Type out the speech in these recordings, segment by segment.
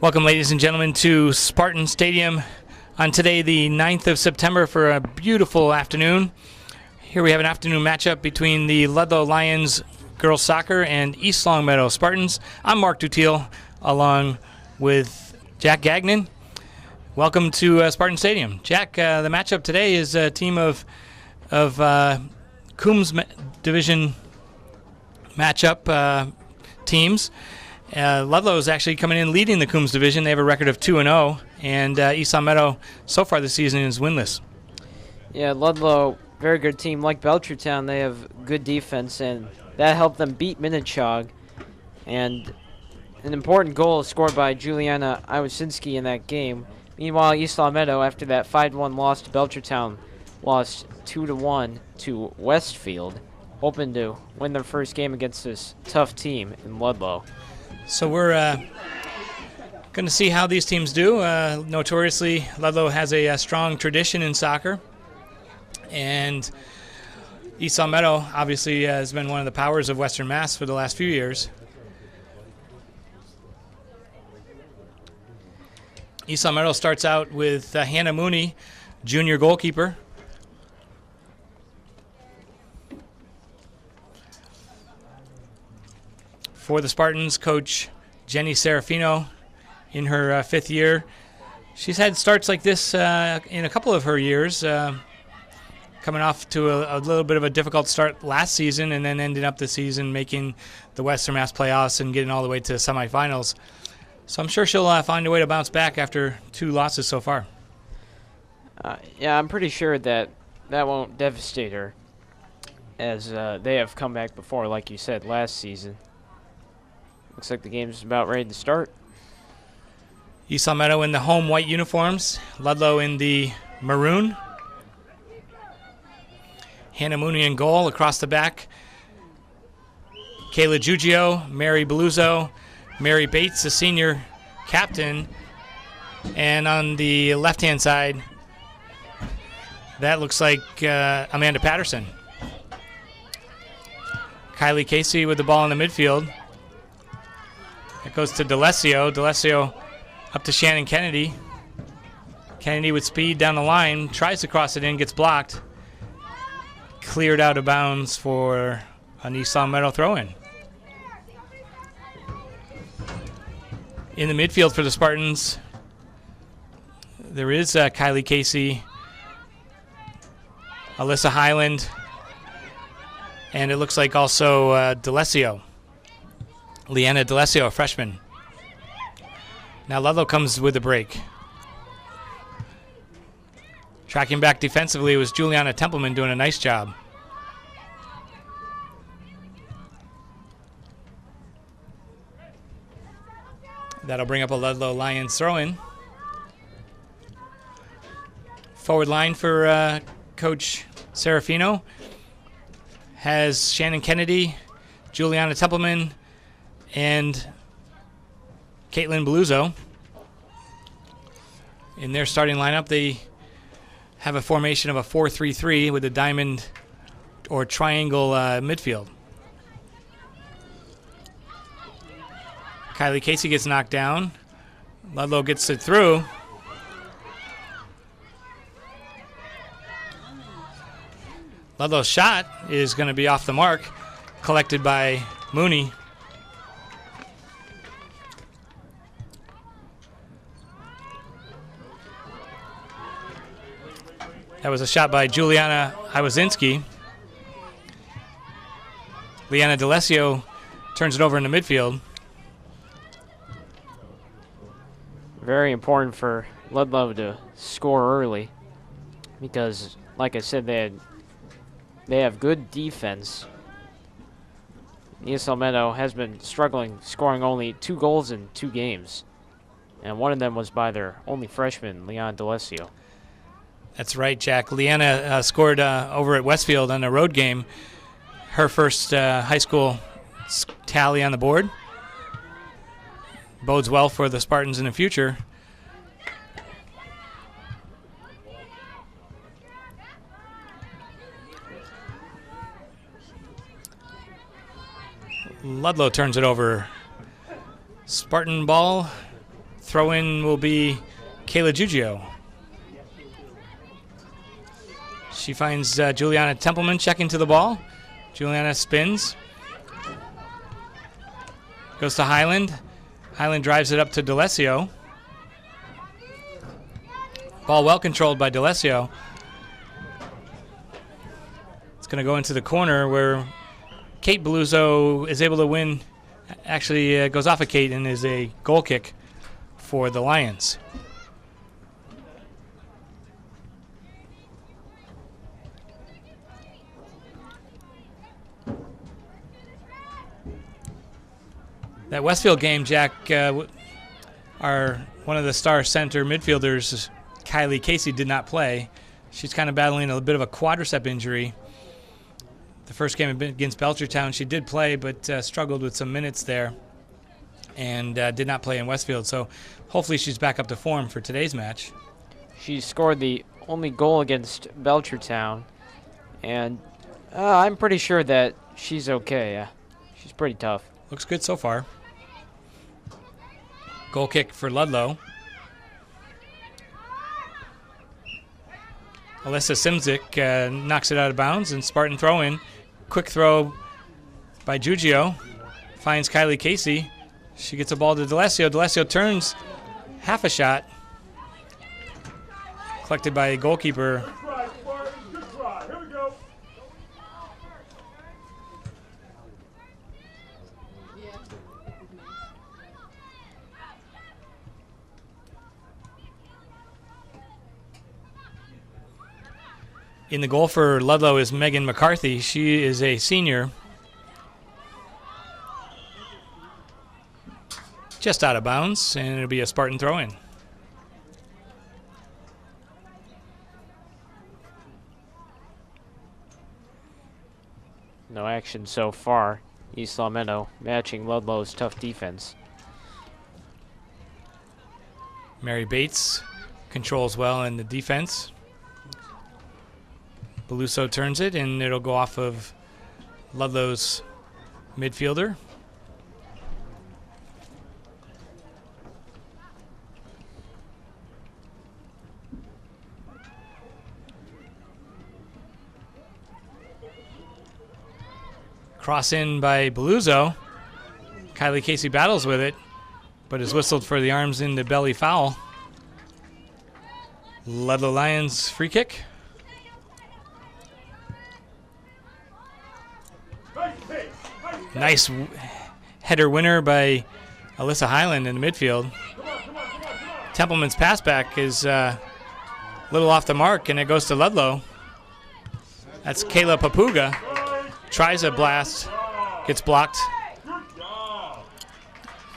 Welcome, ladies and gentlemen, to Spartan Stadium on today, the 9th of September, for a beautiful afternoon. Here we have an afternoon matchup between the Ludlow Lions girls soccer and East Longmeadow Spartans. I'm Mark Dutiel, along with Jack Gagnon. Welcome to Spartan Stadium. Jack, the matchup today is a team of Coombs Division matchup teams. Ludlow is actually coming in leading the Coombs Division. They have a record of 2-0, and East Longmeadow so far this season is winless. Yeah, Ludlow, very good team. Like Belchertown, they have good defense, and that helped them beat Minnechaug. And an important goal scored by Juliana Iwasinski in that game. Meanwhile, East Longmeadow, after that 5-1 loss to Belchertown, lost 2-1 to Westfield, hoping to win their first game against this tough team in Ludlow. So we're going to see how these teams do. Notoriously, Ludlow has a strong tradition in soccer, and East Longmeadow obviously has been one of the powers of Western Mass for the last few years. East Longmeadow starts out with Hannah Mooney, junior goalkeeper. For the Spartans, coach Jenny Serafino in her fifth year. She's had starts like this in a couple of her years, coming off to a little bit of a difficult start last season and then ending up the season making the Western Mass playoffs and getting all the way to semifinals. So I'm sure she'll find a way to bounce back after 2 losses so far. Yeah, I'm pretty sure that won't devastate her, as they have come back before, like you said, last season. Looks like the game's about ready to start. East Longmeadow in the home white uniforms, Ludlow in the maroon. Hannah Mooney in goal across the back. Kayla Giugio, Mary Beluzzo, Mary Bates, the senior captain. And on the left-hand side, that looks like Amanda Patterson. Kylie Casey with the ball in the midfield. It goes to D'Alessio. D'Alessio up to Shannon Kennedy. Kennedy with speed down the line. Tries to cross it in, gets blocked. Cleared out of bounds for an East Longmeadow throw-in. In the midfield for the Spartans, there is Kylie Casey, Alyssa Highland, and it looks like also D'Alessio. Leanna D'Alessio, a freshman. Now Ludlow comes with a break. Tracking back defensively was Juliana Templeman doing a nice job. That'll bring up a Ludlow Lions throw-in. Forward line for Coach Serafino has Shannon Kennedy, Juliana Templeman, and Caitlin Beluzzo. In their starting lineup, they have a formation of a 4-3-3 with a diamond or triangle midfield. Kylie Casey gets knocked down. Ludlow gets it through. Ludlow's shot is going to be off the mark, collected by Mooney. That was a shot by Juliana Iwasinski. Leanna D'Alessio turns it over in the midfield. Very important for Ludlow to score early because, like I said, they have good defense. East Longmeadow has been struggling, scoring only 2 goals in 2 games. And one of them was by their only freshman, Leanna D'Alessio. That's right, Jack. Leanna scored over at Westfield on a road game. Her first high school tally on the board. Bodes well for the Spartans in the future. Ludlow turns it over. Spartan ball Throw-in will be Kayla Giugio. She finds Juliana Templeman checking to the ball. Juliana spins. Goes to Highland. Highland drives it up to D'Alessio. Ball well controlled by D'Alessio. It's going to go into the corner where Kate Beluzzo is able to win. Actually goes off of Kate and is a goal kick for the Lions. That Westfield game, Jack, one of the star center midfielders, Kylie Casey, did not play. She's kind of battling a bit of a quadricep injury. The first game against Belchertown, she did play, but struggled with some minutes there and did not play in Westfield. So hopefully she's back up to form for today's match. She scored the only goal against Belchertown, and I'm pretty sure that she's okay. She's pretty tough. Looks good so far. Goal kick for Ludlow. Alyssa Simzik knocks it out of bounds, and Spartan throw-in. Quick throw by Giugio. Finds Kylie Casey. She gets a ball to D'Alessio. D'Alessio turns half a shot. Collected by a goalkeeper. In the goal for Ludlow is Megan McCarthy. She is a senior. Just out of bounds, and it'll be a Spartan throw-in. No action so far. East Long Meadow matching Ludlow's tough defense. Mary Bates controls well in the defense. Beluzzo turns it, and it'll go off of Ludlow's midfielder. Cross in by Beluzzo. Kylie Casey battles with it, but is whistled for the arms into belly foul. Ludlow Lions free kick. Nice header winner by Alyssa Highland in the midfield. Templeman's pass back is a little off the mark, and it goes to Ludlow. That's Kayla Papuga. Tries a blast, gets blocked.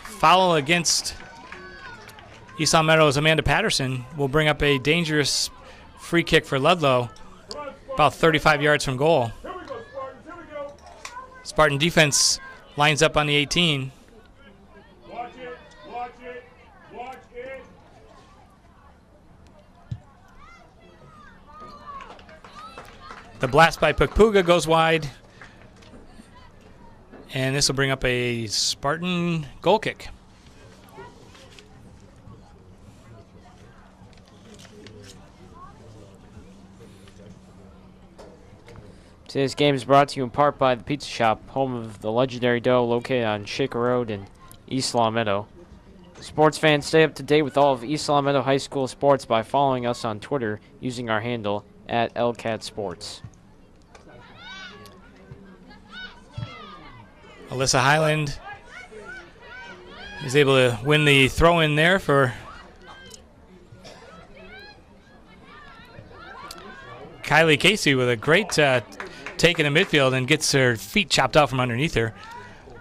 Foul against East Long Meadow's Amanda Patterson will bring up a dangerous free kick for Ludlow, about 35 yards from goal. Spartan defense lines up on the 18. Watch it, watch it, watch it. The blast by Papuga goes wide. And this will bring up a Spartan goal kick. Today's game is brought to you in part by the Pizza Shop, home of the legendary dough, located on Shaker Road in East Long Meadow. Sports fans, stay up to date with all of East Long Meadow High School sports by following us on Twitter using our handle @LCATSports. Alyssa Highland is able to win the throw-in there for Kylie Casey with a great take in the midfield and gets her feet chopped out from underneath her.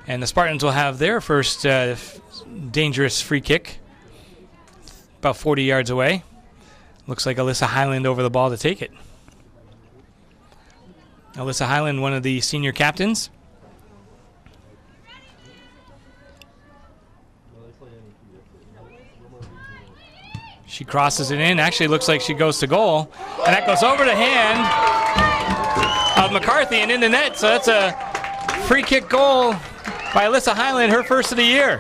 And the Spartans will have their first dangerous free kick about 40 yards away. Looks like Alyssa Highland over the ball to take it. Alyssa Highland, one of the senior captains. She crosses it in. Actually looks like she goes to goal. And that goes over the hand of McCarthy and in the net. So that's a free kick goal by Alyssa Highland, her first of the year.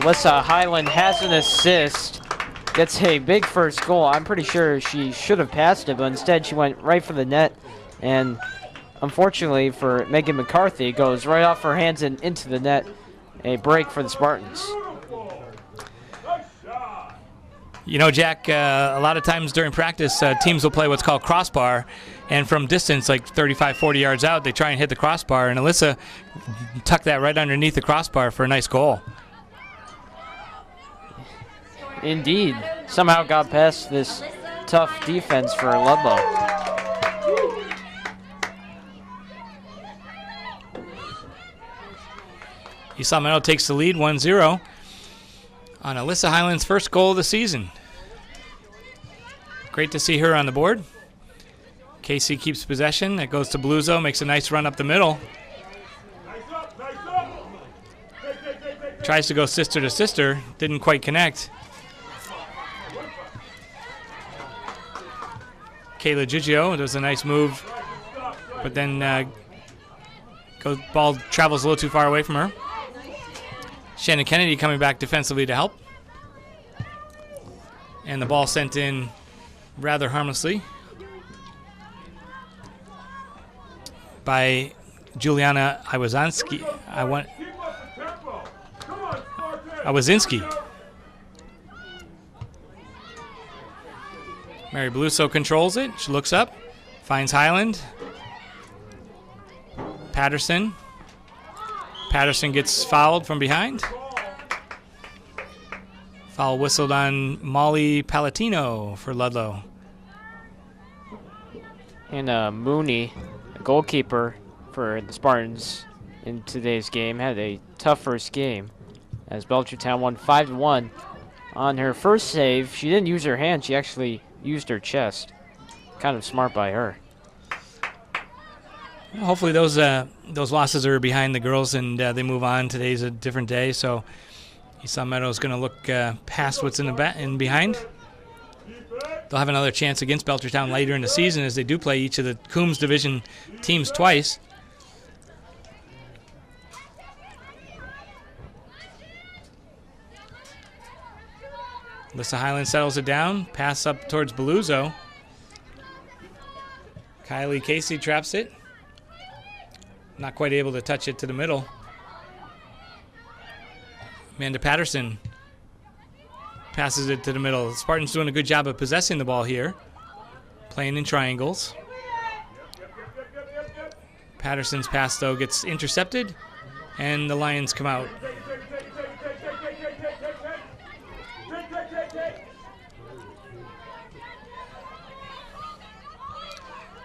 Alyssa Highland has an assist. Gets a big first goal. I'm pretty sure she should have passed it, but instead she went right for the net. And unfortunately for Megan McCarthy, it goes right off her hands and into the net. A break for the Spartans. You know, Jack, a lot of times during practice, teams will play what's called crossbar, and from distance, like 35, 40 yards out, they try and hit the crossbar, and Alyssa tucked that right underneath the crossbar for a nice goal. Indeed. Somehow got past this tough defense for Ludlow. East Meadow takes the lead 1-0 on Alyssa Highland's first goal of the season. Great to see her on the board. Casey keeps possession. It goes to Bluzo, makes a nice run up the middle. Tries to go sister to sister, didn't quite connect. Kayla Giglio does a nice move, but then ball travels a little too far away from her. Shannon Kennedy coming back defensively to help. And the ball sent in rather harmlessly by Juliana Iwazinski. Mary Bluso controls it. She looks up, finds Highland. Patterson gets fouled from behind. Foul whistled on Molly Palatino for Ludlow. And Mooney, the goalkeeper for the Spartans in today's game, had a tough first game as Belchertown won 5-1. On her first save, she didn't use her hand, she actually used her chest. Kind of smart by her. Hopefully those losses are behind the girls and they move on. Today's a different day, so East Meadow is going to look past what's in behind. They'll have another chance against Belchertown later in the season as they do play each of the Coombs Division teams twice. Alyssa Highland settles it down. Pass up towards Belluzzo. Kylie Casey traps it. Not quite able to touch it to the middle. Amanda Patterson passes it to the middle. The Spartans doing a good job of possessing the ball here. Playing in triangles. Patterson's pass, though, gets intercepted, and the Lions come out.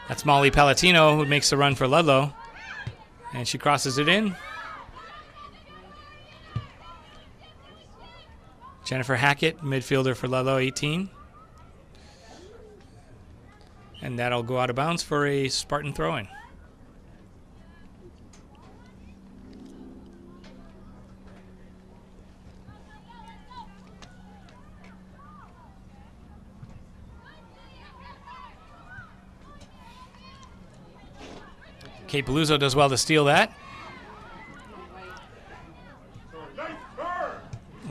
That's Molly Palatino who makes the run for Ludlow. And she crosses it in. Jennifer Hackett, midfielder for Ludlow, 18. And that'll go out of bounds for a Spartan throw-in. Kate Belluzzo does well to steal that.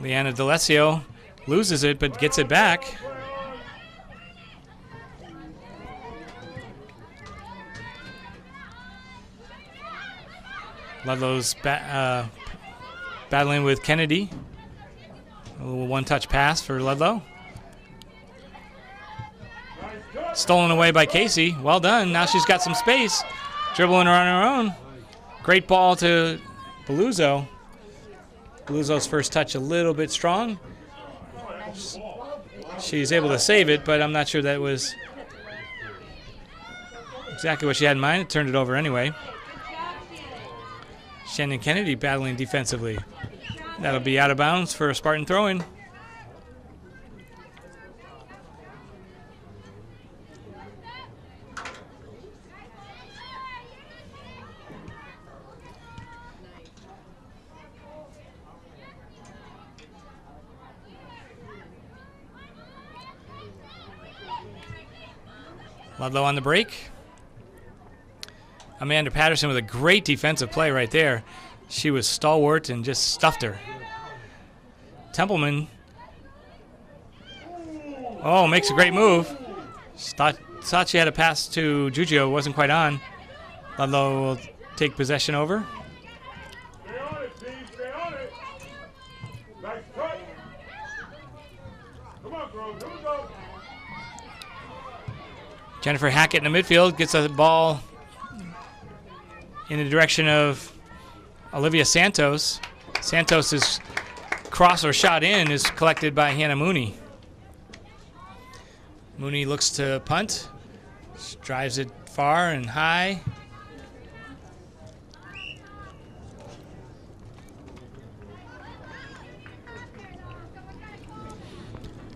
Leanna D'Alessio loses it but gets it back. Ludlow's battling with Kennedy. A little one-touch pass for Ludlow. Stolen away by Casey. Well done. Now she's got some space. Dribbling her on her own. Great ball to Belluzzo. Belluzzo's first touch a little bit strong. She's able to save it, but I'm not sure that was exactly what she had in mind. It turned it over anyway. Shannon Kennedy battling defensively. That'll be out of bounds for a Spartan throw-in. Ludlow on the break. Amanda Patterson with a great defensive play right there. She was stalwart and just stuffed her. Templeman. Oh, makes a great move. Thought she had a pass to Giugio. Wasn't quite on. Ludlow will take possession over. Stay on it, team. Stay on it. Nice cut. Come on, girls. Here we go. Jennifer Hackett in the midfield gets a ball in the direction of Olivia Santos. Santos's cross or shot in is collected by Hannah Mooney. Mooney looks to punt, drives it far and high.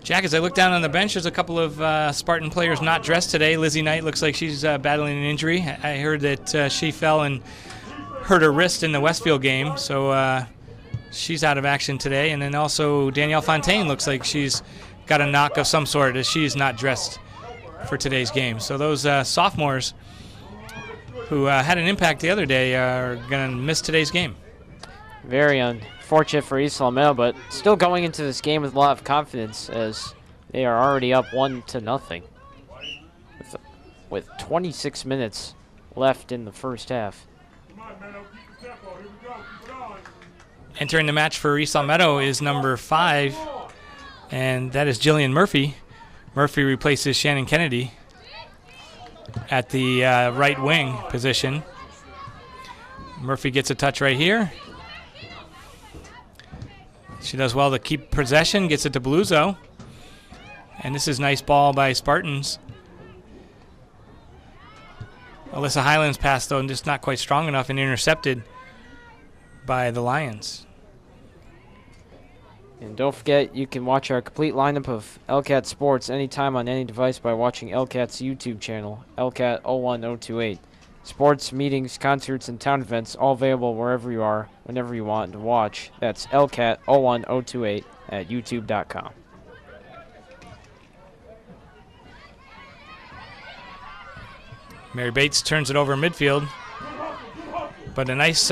Jack, as I look down on the bench, there's a couple of Spartan players not dressed today. Lizzie Knight looks like she's battling an injury. I heard that she fell and hurt her wrist in the Westfield game, so she's out of action today. And then also Danielle Fontaine looks like she's got a knock of some sort, as she is not dressed for today's game. So those sophomores who had an impact the other day are going to miss today's game. Very unfortunate for East Lamel, but still going into this game with a lot of confidence, as they are already up 1-0 with 26 minutes left in the first half. Come on, man. Keep the tempo. Here we go. Keep it on. Entering the match for East Meadow is number 5, and that is Jillian Murphy. Murphy replaces Shannon Kennedy at the right wing position. Murphy gets a touch right here. She does well to keep possession, gets it to Beluzzo. And this is nice ball by Spartans. Alyssa Highland's pass, though, just not quite strong enough and intercepted by the Lions. And don't forget, you can watch our complete lineup of LCAT Sports anytime on any device by watching LCAT's YouTube channel, LCAT 01028. Sports, meetings, concerts, and town events all available wherever you are, whenever you want to watch. That's LCAT 01028 at youtube.com. Mary Bates turns it over midfield. But a nice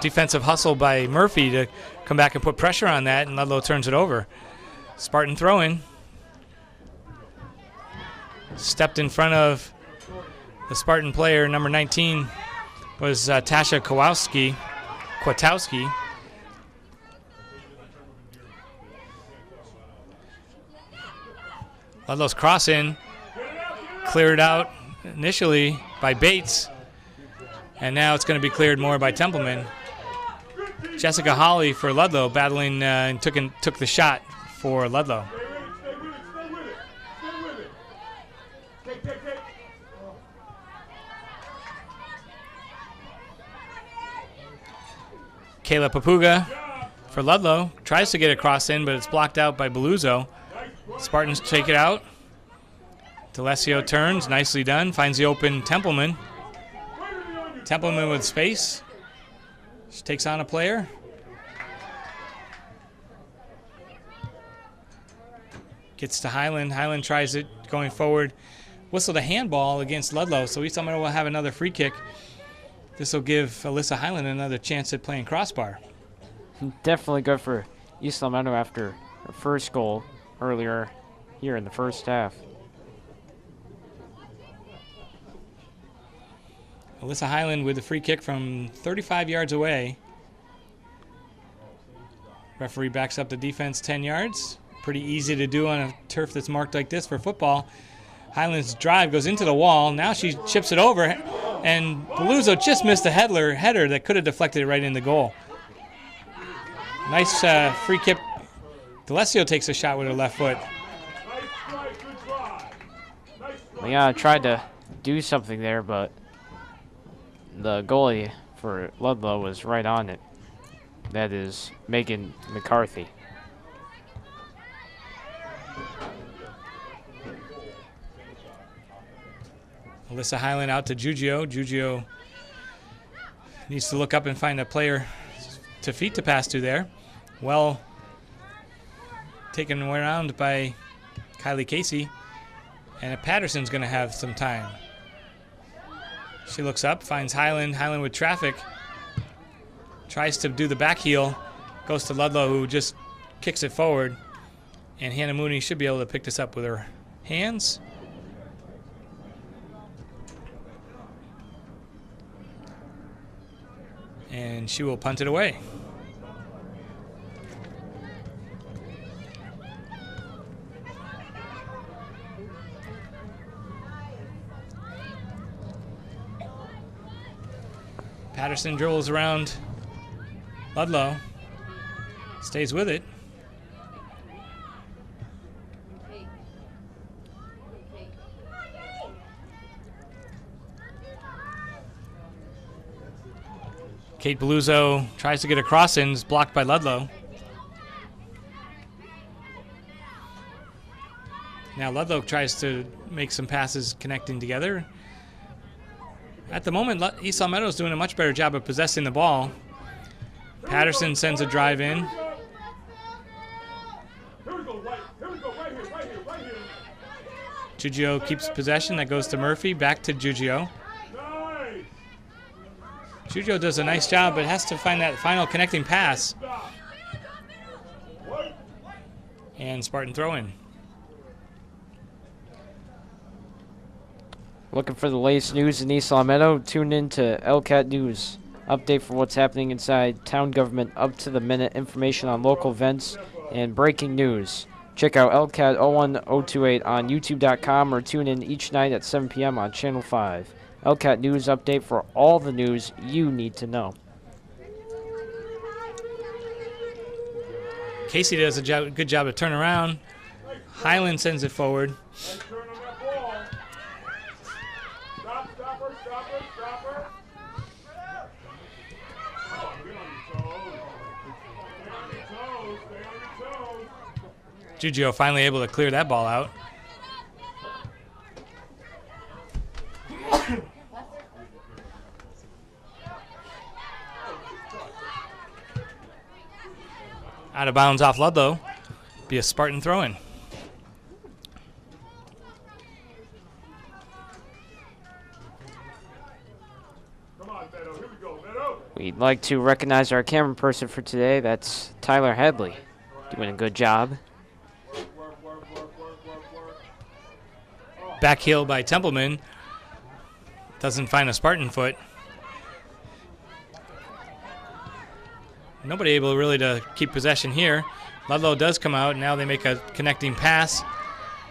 defensive hustle by Murphy to come back and put pressure on that, and Ludlow turns it over. Spartan throw-in. Stepped in front of the Spartan player, number 19, was Tasha Kwiatkowski. Ludlow's cross-in, cleared out initially by Bates, and now it's going to be cleared more by Templeman. Jessica Hawley for Ludlow battling and took the shot for Ludlow. Stay with it. Stay with it. Stay with it. Take. Kayla Papuga for Ludlow tries to get a cross in, but it's blocked out by Beluzzo. Spartans take it out. D'Alessio turns, nicely done, finds the open Templeman. Templeman with space. She takes on a player. Gets to Highland. Highland tries it going forward. Whistled a handball against Ludlow, so East Meadow will have another free kick. This will give Alyssa Highland another chance at playing crossbar. Definitely good for East Meadow after her first goal earlier here in the first half. Alyssa Highland with the free kick from 35 yards away. Referee backs up the defense 10 yards. Pretty easy to do on a turf that's marked like this for football. Highland's drive goes into the wall. Now she chips it over, and Beluzzo just missed a header that could have deflected it right in the goal. Nice free kick. D'Alessio takes a shot with her left foot. Leon tried to do something there, but the goalie for Ludlow was right on it. That is Megan McCarthy. Alyssa Highland out to Giugio. Giugio needs to look up and find a player to feet to pass to there. Well taken around by Kylie Casey. And Patterson's going to have some time. She looks up, finds Highland. Highland with traffic. Tries to do the back heel. Goes to Ludlow, who just kicks it forward. And Hannah Mooney should be able to pick this up with her hands. And she will punt it away. Patterson dribbles around Ludlow. Stays with it. Kate Beluzzo tries to get a cross in, is blocked by Ludlow. Now Ludlow tries to make some passes connecting together. At the moment, East Long Meadow is doing a much better job of possessing the ball. Patterson sends a drive in. Giugio keeps possession. That goes to Murphy. Back to Giugio. Giugio does a nice job, but has to find that final connecting pass. And Spartan throw-in. Looking for the latest news in East Long Meadow? Tune in to LCAT News. Update for what's happening inside town government, up-to-the-minute information on local events, and breaking news. Check out LCAT 01028 on YouTube.com or tune in each night at 7 p.m. on Channel 5. LCAT News Update for all the news you need to know. Casey does a good job to turn around. Highland sends it forward. Giugio finally able to clear that ball out. Out of bounds off Ludlow. Be a Spartan throw-in. We'd like to recognize our camera person for today. That's Tyler Hadley. Doing a good job. Back heel by Templeman. Doesn't find a Spartan foot. Nobody able really to keep possession here. Ludlow does come out. Now they make a connecting pass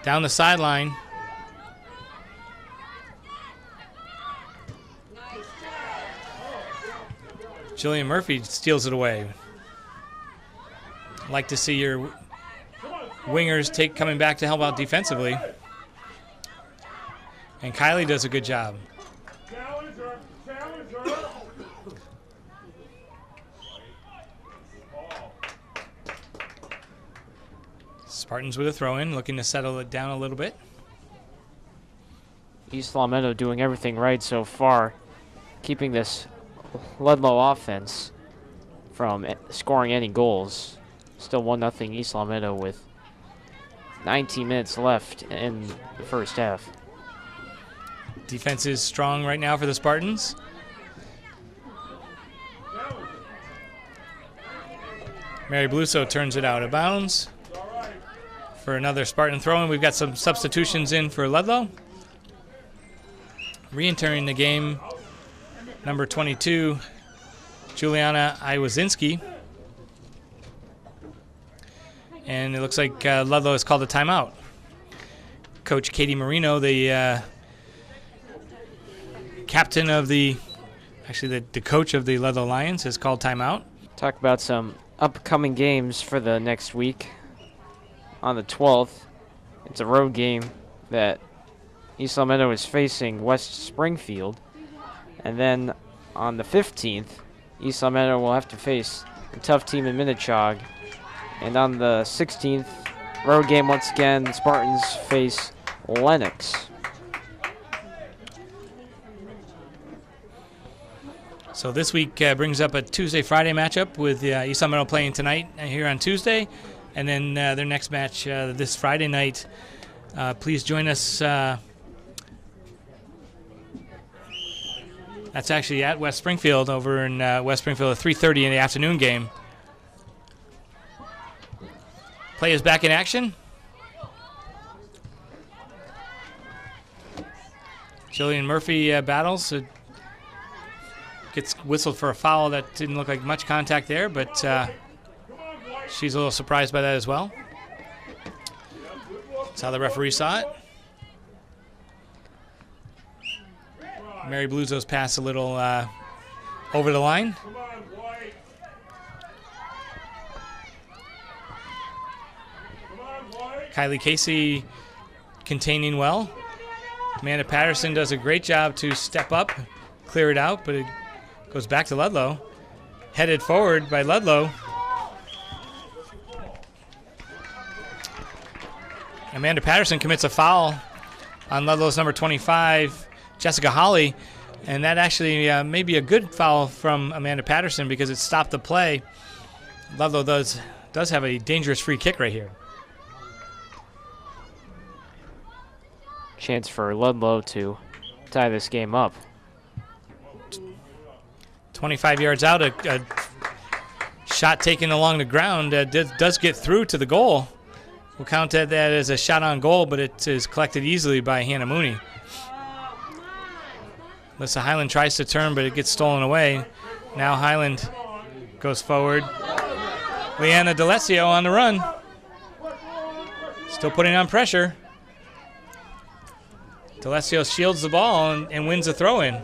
down the sideline. Jillian Murphy steals it away. Like to see your wingers coming back to help out defensively. And Kylie does a good job. Spartans with a throw-in, looking to settle it down a little bit. East Long Meadow doing everything right so far, keeping this Ludlow offense from scoring any goals. Still 1-0 East Long Meadow with 19 minutes left in the first half. Defense is strong right now for the Spartans. Mary Bluso turns it out of bounds for another Spartan throw-in. We've got some substitutions in for Ludlow. Re-entering the game, number 22, Juliana Iwazinski. And it looks like Ludlow has called a timeout. Coach Katie Marino, the captain of the coach of the Ludlow Lions, has called timeout. Talk about some upcoming games for the next week. On the 12th, it's a road game that East Long Meadow is facing West Springfield. And then on the 15th, East Long Meadow will have to face a tough team in Minnechaug. And on the 16th, road game once again, the Spartans face Lennox. So this week brings up a Tuesday-Friday matchup with East Long Meadow playing tonight here on Tuesday. And then their next match this Friday night. Please join us. That's actually at West Springfield, over in West Springfield, a 3:30 in the afternoon game. Play is back in action. Jillian Murphy battles. Gets whistled for a foul. That didn't look like much contact there, but she's a little surprised by that as well. That's how the referee saw it. Mary Bluzo's pass a little over the line. Kylie Casey containing well. Amanda Patterson does a great job to step up, clear it out, but it goes back to Ludlow. Headed forward by Ludlow. Amanda Patterson commits a foul on Ludlow's number 25, Jessica Holly, and that actually may be a good foul from Amanda Patterson because it stopped the play. Ludlow does have a dangerous free kick right here. Chance for Ludlow to tie this game up. 25 yards out, a shot taken along the ground does get through to the goal. We'll count that as a shot on goal, but it is collected easily by Hannah Mooney. Alyssa Highland tries to turn, but it gets stolen away. Now Highland goes forward. Leanna D'Alessio on the run. Still putting on pressure. D'Alessio shields the ball and wins a throw-in.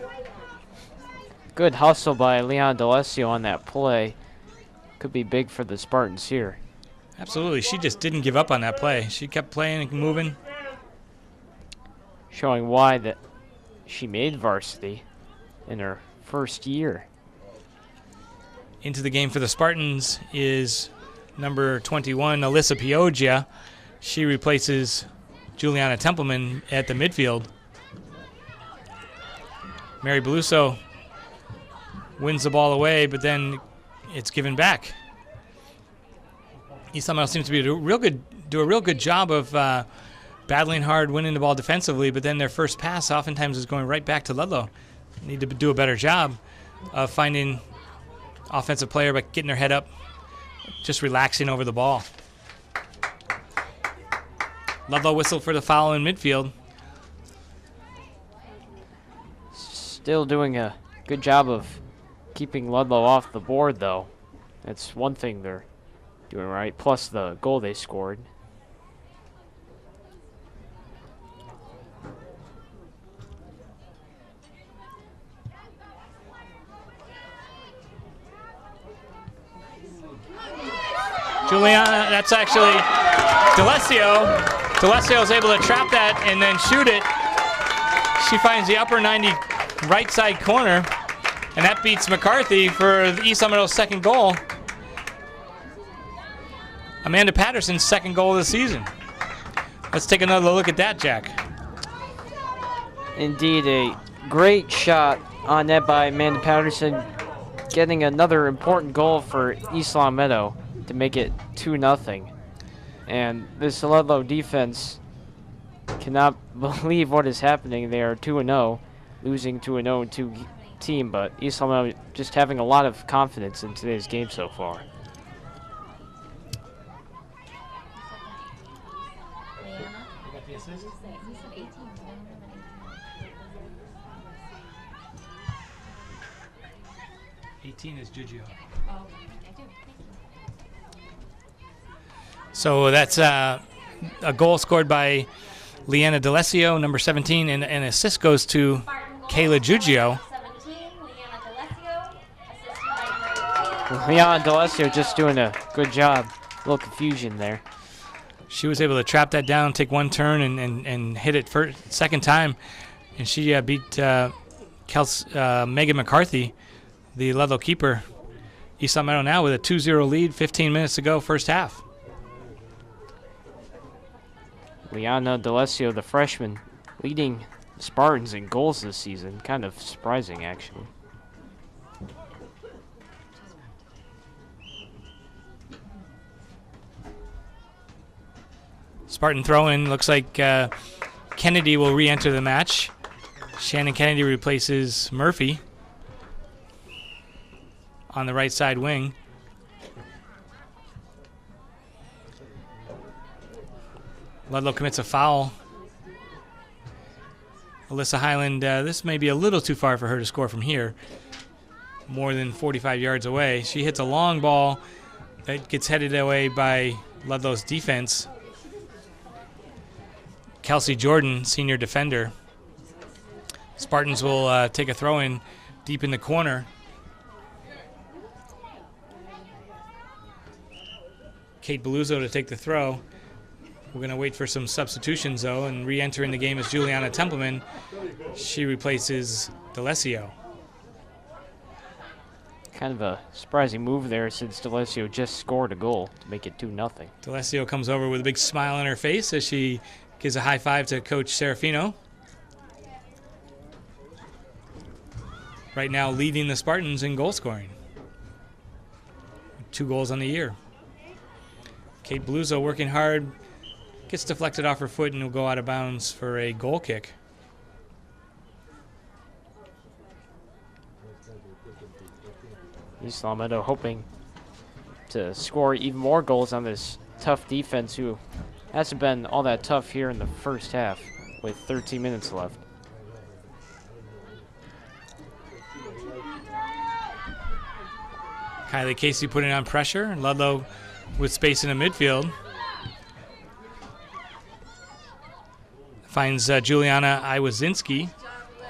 Good hustle by Leon D'Alessio on that play. Could be big for the Spartans here. Absolutely. She just didn't give up on that play. She kept playing and moving. Showing why that she made varsity in her first year. Into the game for the Spartans is number 21, Alyssa Pioggia. She replaces Juliana Templeman at the midfield. Mary Beluso wins the ball away, but then it's given back. East Long Meadow seems to do a real good job of battling hard, winning the ball defensively, but then their first pass oftentimes is going right back to Ludlow. Need to do a better job of finding offensive player by getting their head up, just relaxing over the ball. Ludlow whistled for the foul in midfield. Still doing a good job of keeping Ludlow off the board, though. That's one thing they're doing right, plus the goal they scored. Juliana, that's actually D'Alessio. D'Alessio is able to trap that and then shoot it. She finds the upper 90 right side corner, and that beats McCarthy for the East Long Meadow's second goal. Amanda Patterson's second goal of the season. Let's take another look at that, Jack. Indeed, a great shot on net by Amanda Patterson, getting another important goal for East Long Meadow to make it 2-0. And this Ludlow defense cannot believe what is happening. They are 2-0, losing to an 0-2 team, but East Long Meadow just having a lot of confidence in today's game so far. Is Giugio. So that's a goal scored by Leanna D'Alessio, number 17, and an assist goes to Kayla Giugio. Leanna D'Alessio just doing a good job. A little confusion there. She was able to trap that down, take one turn, and hit it for second time, and she beat Megan McCarthy, the Ludlow keeper. East Long Meadow now with a 2-0 lead, 15 minutes to go, first half. Leanna D'Alessio, the freshman, leading Spartans in goals this season. Kind of surprising, actually. Spartan throw-in. Looks like Kennedy will re-enter the match. Shannon Kennedy replaces Murphy on the right side wing. Ludlow commits a foul. Alyssa Highland, this may be a little too far for her to score from here. More than 45 yards away. She hits a long ball that gets headed away by Ludlow's defense. Kelsey Jordan, senior defender. Spartans will take a throw in deep in the corner. Kate Beluzzo to take the throw. We're going to wait for some substitutions, though, and re-entering the game is Juliana Templeman. She replaces D'Alessio. Kind of a surprising move there since D'Alessio just scored a goal to make it 2-0. D'Alessio comes over with a big smile on her face as she gives a high five to Coach Serafino. Right now leading the Spartans in goal scoring. 2 goals on the year. Kate Beluzzo working hard. Gets deflected off her foot and will go out of bounds for a goal kick. East Lomito hoping to score even more goals on this tough defense who hasn't been all that tough here in the first half with 13 minutes left. Kylie Casey putting on pressure. Ludlow with space in the midfield. Finds Juliana Iwazinski.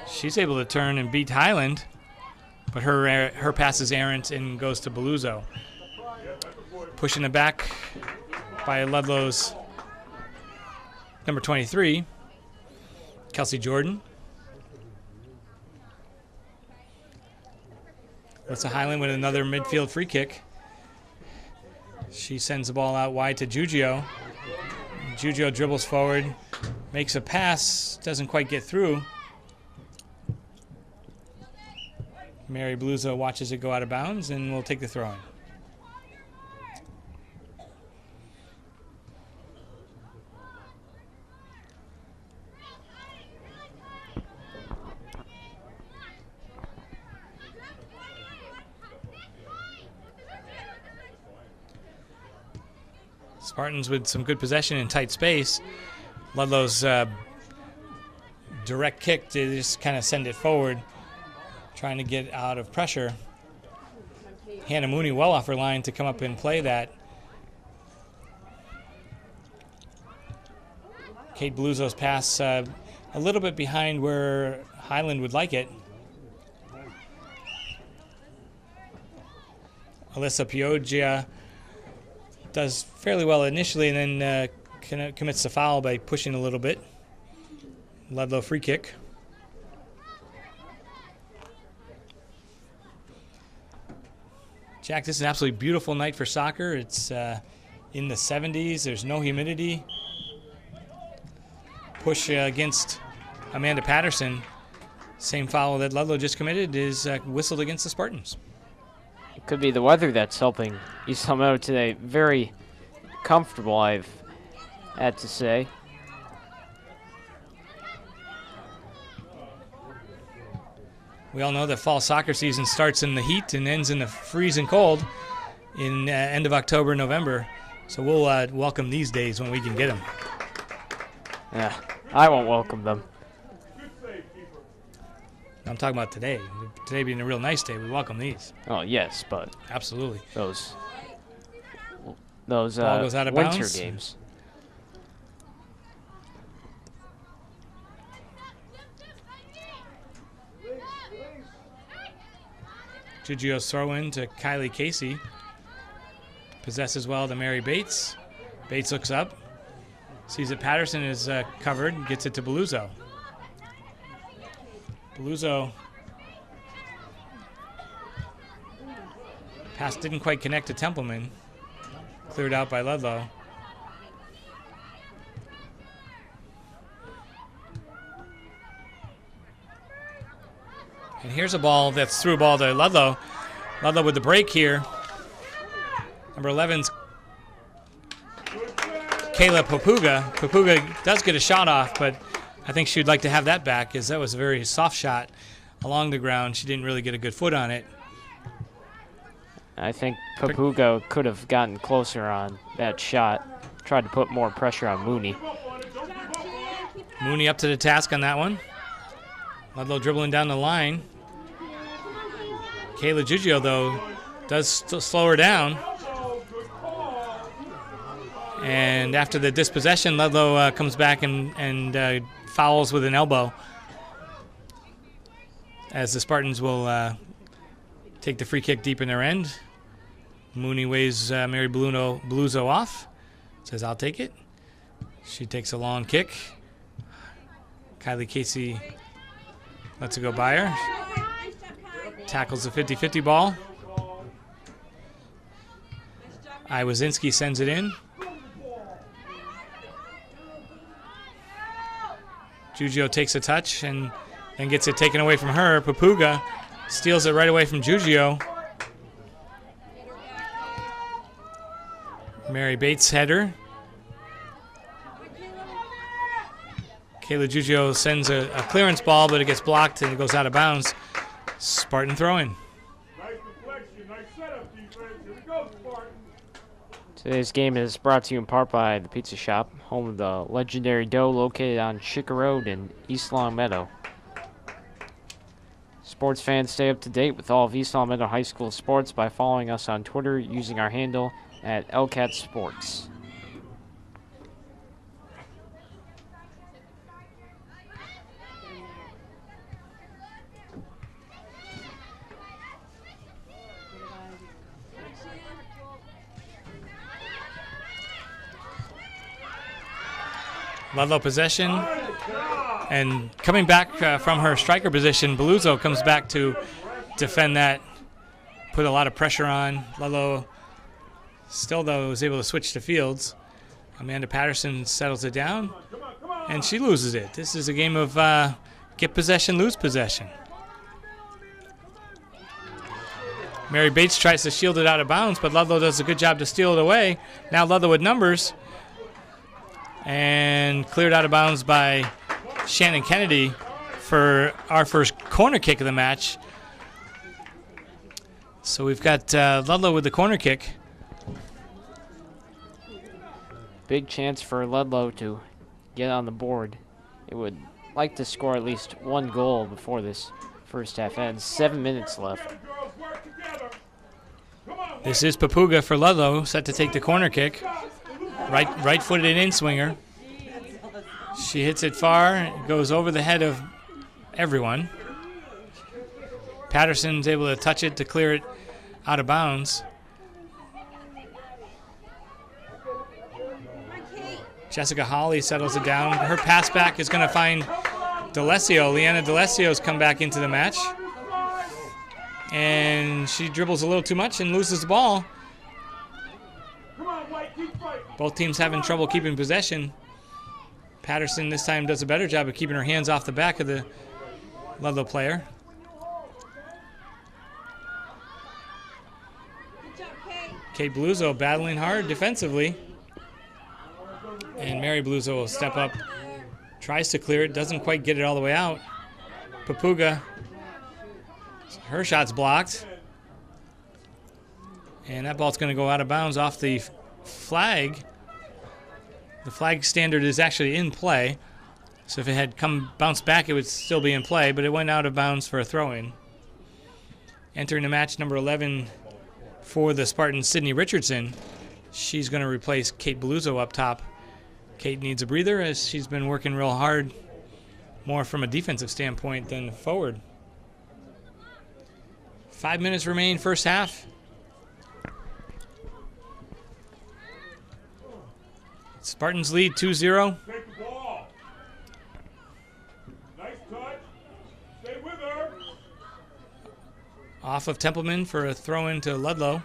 She's able to turn and beat Highland, but her pass is errant and goes to Beluzzo. Pushing it back by Ludlow's number 23, Kelsey Jordan. That's a Highland with another midfield free kick. She sends the ball out wide to Giugio. Giugio dribbles forward, makes a pass, doesn't quite get through. Mary Beluzzo watches it go out of bounds and will take the throw in. Spartans with some good possession in tight space. Ludlow's direct kick to just kind of send it forward, trying to get out of pressure. Hannah Mooney well off her line to come up and play that. Kate Beluzzo's pass a little bit behind where Highland would like it. Alyssa Pioggia does fairly well initially and then commits the foul by pushing a little bit. Ludlow free kick. Jack, this is an absolutely beautiful night for soccer. It's in the 70s. There's no humidity. Push against Amanda Patterson. Same foul that Ludlow just committed is whistled against the Spartans. It could be the weather that's helping East Lomito today. Very comfortable, I've had to say. We all know that fall soccer season starts in the heat and ends in the freezing cold in end of October, November. So we'll welcome these days when we can get them. Yeah, I won't welcome them. I'm talking about today. Today being a real nice day, we welcome these. Oh, yes, but Absolutely. those Ball goes out of winter bounds. games. Giugio's throw-in to Kylie Casey. Possesses well to Mary Bates. Bates looks up. Sees that Patterson is covered. Gets it to Beluzzo. Beluzzo. Pass didn't quite connect to Templeman. Cleared out by Ludlow. And here's a ball that's through ball to Ludlow. Ludlow with the break here. Number 11's Kayla Papuga. Papuga does get a shot off, but I think she'd like to have that back, as that was a very soft shot along the ground. She didn't really get a good foot on it. I think Papuga could have gotten closer on that shot, tried to put more pressure on Mooney. Mooney up to the task on that one. Ludlow dribbling down the line. Kayla Giugio, though, does slow her down. And after the dispossession, Ludlow comes back and fouls with an elbow, as the Spartans will take the free kick deep in their end. Mooney waves Mary Beluso off, says, "I'll take it." She takes a long kick. Kylie Casey lets it go by her. Tackles the 50-50 ball. Iwazinski sends it in. Giugio takes a touch and then gets it taken away from her. Papuga steals it right away from Giugio. Mary Bates header. Kayla Giugio sends a clearance ball, but it gets blocked and it goes out of bounds. Spartan throw-in. Nice deflection, nice setup defense. Here we go, Spartans. Today's game is brought to you in part by the Pizza Shop, home of the legendary dough, located on Chica Road in East Longmeadow. Sports fans, stay up to date with all of East Longmeadow High School sports by following us on Twitter using our handle at LCAT Sports. Ludlow possession, and coming back from her striker position, Beluso comes back to defend that, put a lot of pressure on. Ludlow still, though, was able to switch to Fields. Amanda Patterson settles it down, and she loses it. This is a game of get possession, lose possession. Mary Bates tries to shield it out of bounds, but Ludlow does a good job to steal it away. Now Ludlow with numbers, and cleared out of bounds by Shannon Kennedy for our first corner kick of the match. So we've got Ludlow with the corner kick. Big chance for Ludlow to get on the board. It would like to score at least one goal before this first half ends. 7 minutes left. This is Papuga for Ludlow, set to take the corner kick. Right-footed in-swinger. She hits it far, it goes over the head of everyone. Patterson's able to touch it to clear it out of bounds. Jessica Hawley settles it down. Her pass back is going to find D'Alessio. Leanna D'Alessio's come back into the match. And she dribbles a little too much and loses the ball. Both teams having trouble keeping possession. Patterson this time does a better job of keeping her hands off the back of the Ludlow player. Kate Beluso battling hard defensively. And Mary Beluso will step up, tries to clear it, doesn't quite get it all the way out. Papuga, her shot's blocked. And that ball's going to go out of bounds off the flag. The flag standard is actually in play. So if it had bounced back, it would still be in play, but it went out of bounds for a throw-in. Entering the match, number 11 for the Spartans, Sydney Richardson. She's going to replace Kate Beluso up top. Kate needs a breather as she's been working real hard, more from a defensive standpoint than forward. 5 minutes remain, first half. Spartans lead 2-0. Take the ball. Nice touch. Stay with her. Off of Templeman for a throw-in to Ludlow.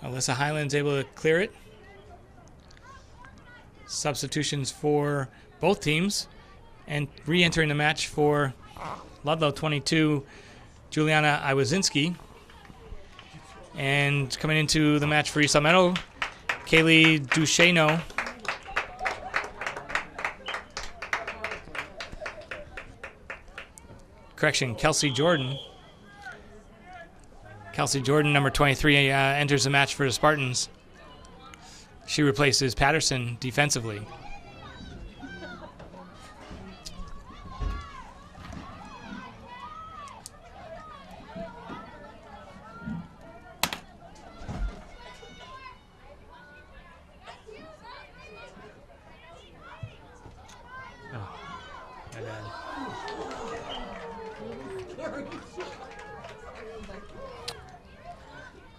Alyssa Highland's able to clear it. Substitutions for both teams. And re-entering the match for Ludlow, 22, Juliana Iwazinski. And coming into the match for East Longmeadow, Kaylee Duchesneau. Correction, Kelsey Jordan. Kelsey Jordan, number 23, enters the match for the Spartans. She replaces Patterson defensively.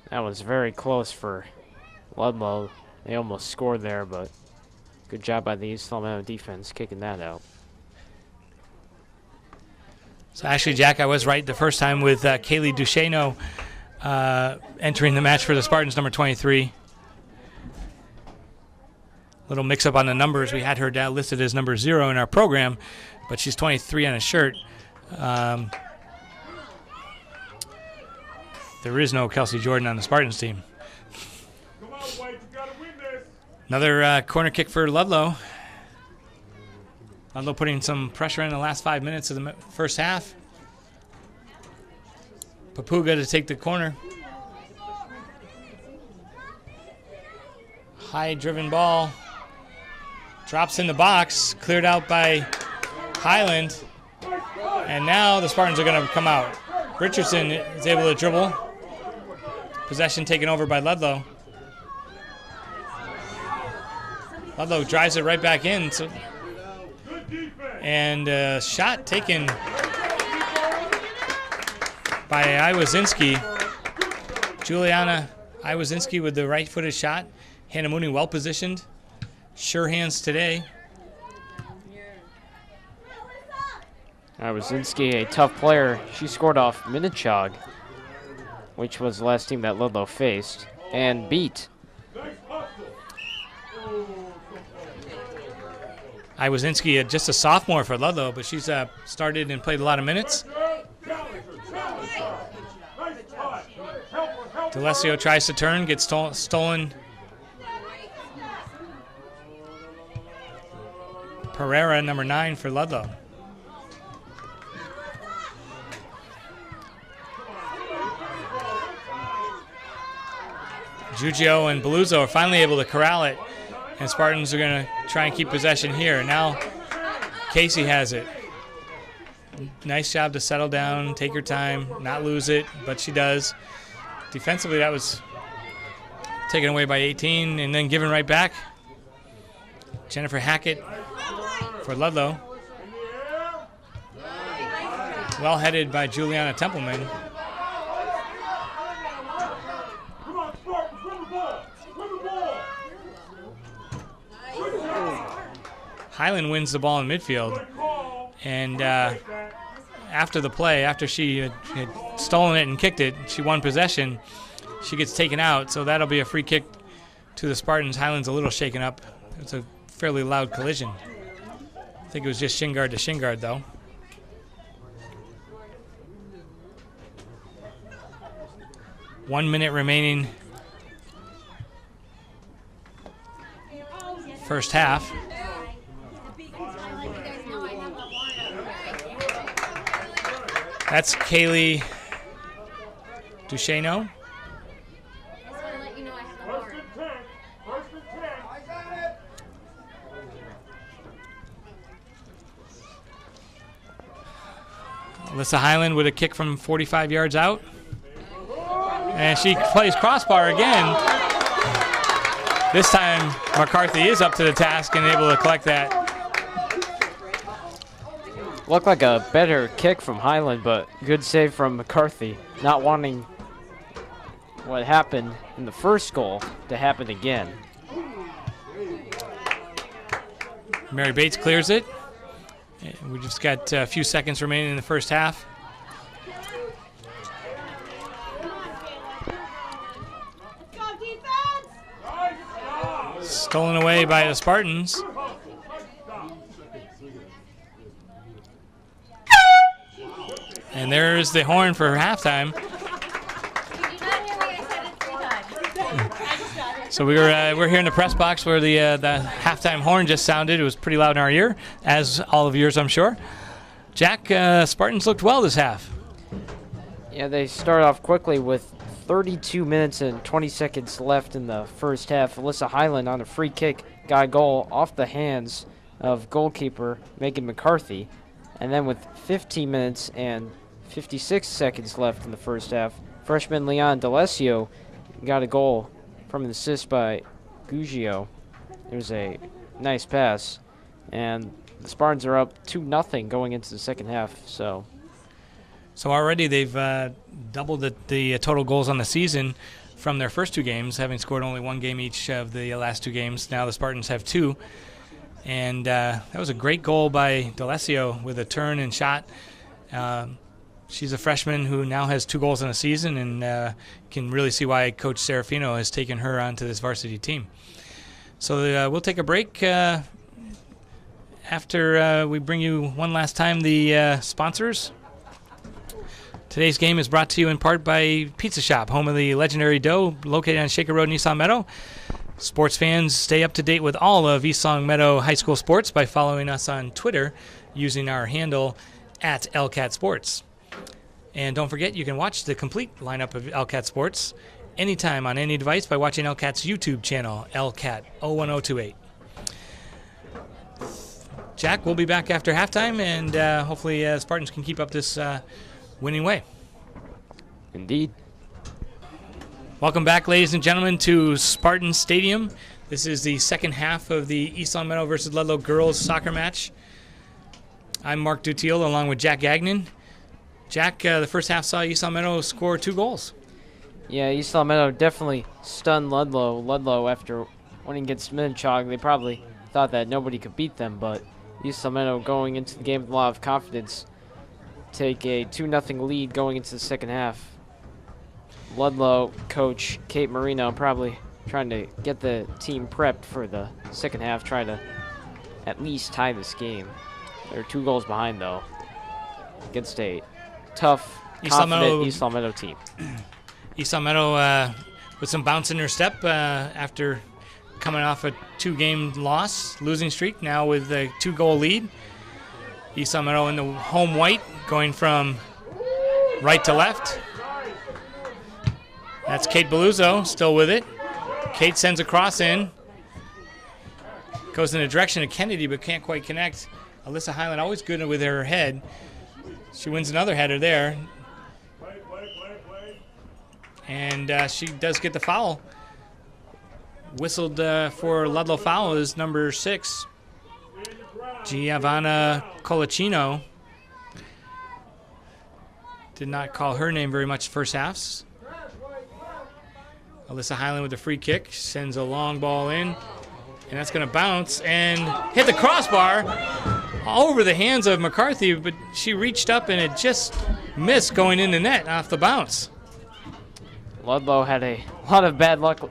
That was very close for Ludlow. They almost scored there, but good job by the East Alabama defense kicking that out. So actually, Jack, I was right the first time with Kaylee Duchesneau entering the match for the Spartans, number 23. Little mix-up on the numbers. We had her down listed as number 0 in our program, but she's 23 on a shirt. There is no Kelsey Jordan on the Spartans team. Come on, White, you gotta win this. Another corner kick for Ludlow. Ludlow putting some pressure in the last 5 minutes of the first half. Papuga to take the corner. High driven ball. Drops in the box. Cleared out by Highland. And now the Spartans are going to come out. Richardson is able to dribble. Possession taken over by Ludlow. Ludlow drives it right back in. And shot taken by Iwazinski. Juliana Iwazinski with the right-footed shot. Hannah Mooney well positioned. Sure hands today. Iwazinski, a tough player. She scored off Minichog, which was the last team that Ludlow faced, and beat. Iwazinski, just a sophomore for Ludlow, but she's started and played a lot of minutes. D'Alessio tries to turn, gets stolen. Pereira, number 9 for Ludlow. Giugio and Beluzzo are finally able to corral it, and Spartans are going to try and keep possession here. Now Casey has it. Nice job to settle down, take her time, not lose it, but she does. Defensively, that was taken away by 18 and then given right back. Jennifer Hackett for Ludlow. Well headed by Juliana Templeman. Highland wins the ball in midfield, and after the play, after she had stolen it and kicked it, she won possession. She gets taken out, so that'll be a free kick to the Spartans. Highland's a little shaken up. It's a fairly loud collision. I think it was just shin guard to shin guard, though. One minute remaining. First half. That's Kaylee Duchesneau. Alyssa Highland with a kick from 45 yards out. And she plays crossbar again. This time McCarthy is up to the task and able to collect that. Looked like a better kick from Highland, but good save from McCarthy, not wanting what happened in the first goal to happen again. Mary Bates clears it. We just got a few seconds remaining in the first half. Stolen away by the Spartans. And there's the horn for halftime. So we're here in the press box where the halftime horn just sounded. It was pretty loud in our ear, as all of yours, I'm sure. Jack, Spartans looked well this half. Yeah, they start off quickly with 32 minutes and 20 seconds left in the first half. Alyssa Highland on a free kick got a goal off the hands of goalkeeper Megan McCarthy. And then with 15 minutes and 56 seconds left in the first half, freshman Leon D'Alessio got a goal from an assist by Gugio. It was a nice pass. And the Spartans are up 2-0 going into the second half. So already they've doubled the total goals on the season from their first 2 games, having scored only 1 game each of the last 2 games. Now the Spartans have 2. And that was a great goal by D'Alessio with a turn and shot. She's a freshman who now has 2 goals in a season, and can really see why Coach Serafino has taken her onto this varsity team. So we'll take a break after we bring you one last time the sponsors. Today's game is brought to you in part by Pizza Shop, home of the legendary dough, located on Shaker Road in East Long Meadow. Sports fans, stay up to date with all of East Long Meadow High School sports by following us on Twitter using our handle @LCatSports. And don't forget, you can watch the complete lineup of LCAT Sports anytime on any device by watching LCAT's YouTube channel, LCAT 01028. Jack, we'll be back after halftime, and hopefully Spartans can keep up this winning way. indeed. Welcome back, ladies and gentlemen, to Spartan Stadium. This is the second half of the East Long Meadow versus Ludlow girls soccer match. I'm Mark Dutiel along with Jack Gagnon. Jack, the first half saw East Long Meadow score 2 goals. Yeah, East Long Meadow definitely stunned Ludlow. Ludlow, after winning against Minnetonka, they probably thought that nobody could beat them, but East Long Meadow going into the game with a lot of confidence, take a 2-0 lead going into the second half. Ludlow coach Kate Marino probably trying to get the team prepped for the second half, try to at least tie this game. They're 2 goals behind, though, against a tough, confident East Long Meadow team. East Long Meadow with some bounce in her step after coming off a 2-game losing streak, now with a 2-goal lead. East Long Meadow in the home white, going from right to left. That's Kate Beluzzo, still with it. Kate sends a cross in. Goes in the direction of Kennedy, but can't quite connect. Alyssa Highland always good with her head. She wins another header there. And she does get the foul. Whistled for Ludlow foul is number 6, Giovanna Colacino. Did not call her name very much first halves. Alyssa Highland with the free kick, sends a long ball in, and that's going to bounce and hit the crossbar over the hands of McCarthy, but she reached up and it just missed going in the net off the bounce. Ludlow had a lot of bad luck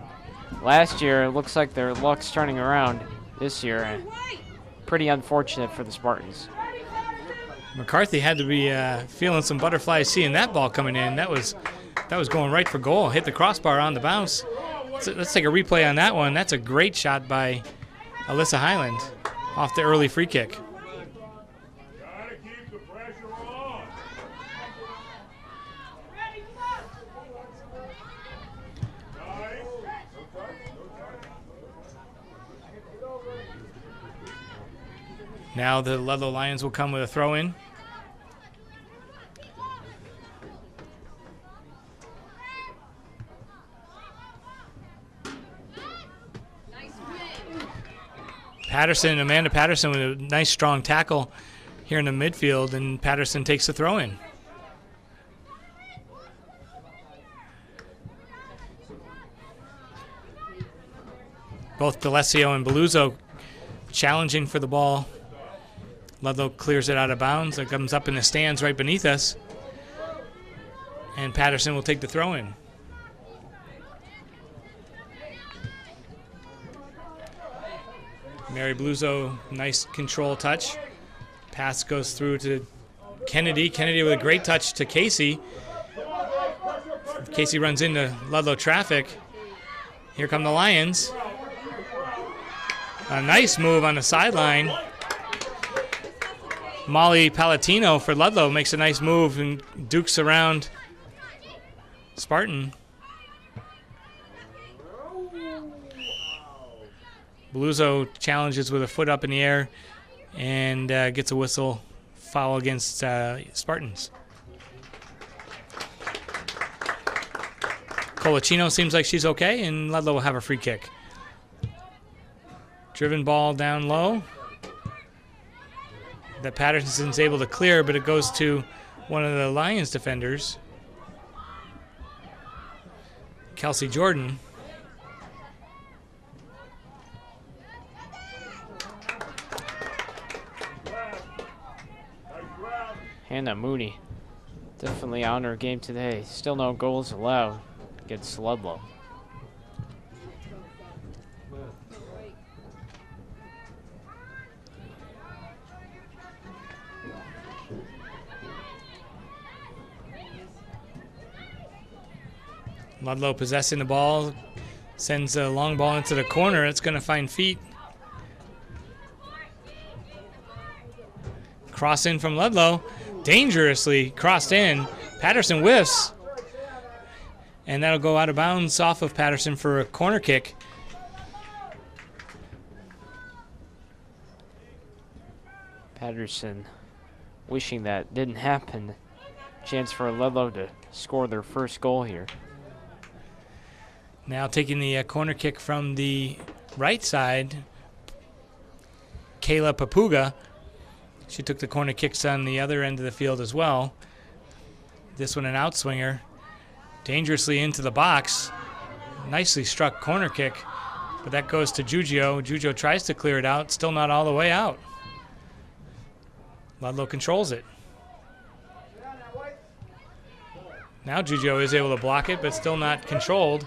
last year. It looks like their luck's turning around this year, and pretty unfortunate for the Spartans. McCarthy had to be feeling some butterflies seeing that ball coming in. That was going right for goal. Hit the crossbar on the bounce. Let's take a replay on that one. That's a great shot by Alyssa Highland off the early free kick. Gotta keep the pressure on. Now the Ludlow Lions will come with a throw-in. Amanda Patterson with a nice strong tackle here in the midfield, and Patterson takes the throw-in. Both D'Alessio and Beluzzo challenging for the ball. Ludlow clears it out of bounds. It comes up in the stands right beneath us. And Patterson will take the throw-in. Mary Beluzzo, nice control touch. Pass goes through to Kennedy. Kennedy with a great touch to Casey. Casey runs into Ludlow traffic. Here come the Lions. A nice move on the sideline. Molly Palatino for Ludlow makes a nice move and dukes around Spartan. Beluzzo challenges with a foot up in the air and gets a whistle. Foul against Spartans. Colacino seems like she's okay, and Ludlow will have a free kick. Driven ball down low that Patterson's able to clear, but it goes to one of the Lions defenders, Kelsey Jordan. Hannah Mooney definitely on her game today. Still no goals allowed against Ludlow. Ludlow possessing the ball, sends a long ball into the corner. It's going to find feet. Cross in from Ludlow. Dangerously crossed in. Patterson whiffs. And that'll go out of bounds off of Patterson for a corner kick. Patterson wishing that didn't happen. Chance for Ludlow to score their first goal here. Now taking the corner kick from the right side, Kayla Papuga. She took the corner kicks on the other end of the field as well. This one an outswinger. Dangerously into the box. Nicely struck corner kick, but that goes to Giugio. Giugio tries to clear it out, still not all the way out. Ludlow controls it. Now Giugio is able to block it, but still not controlled.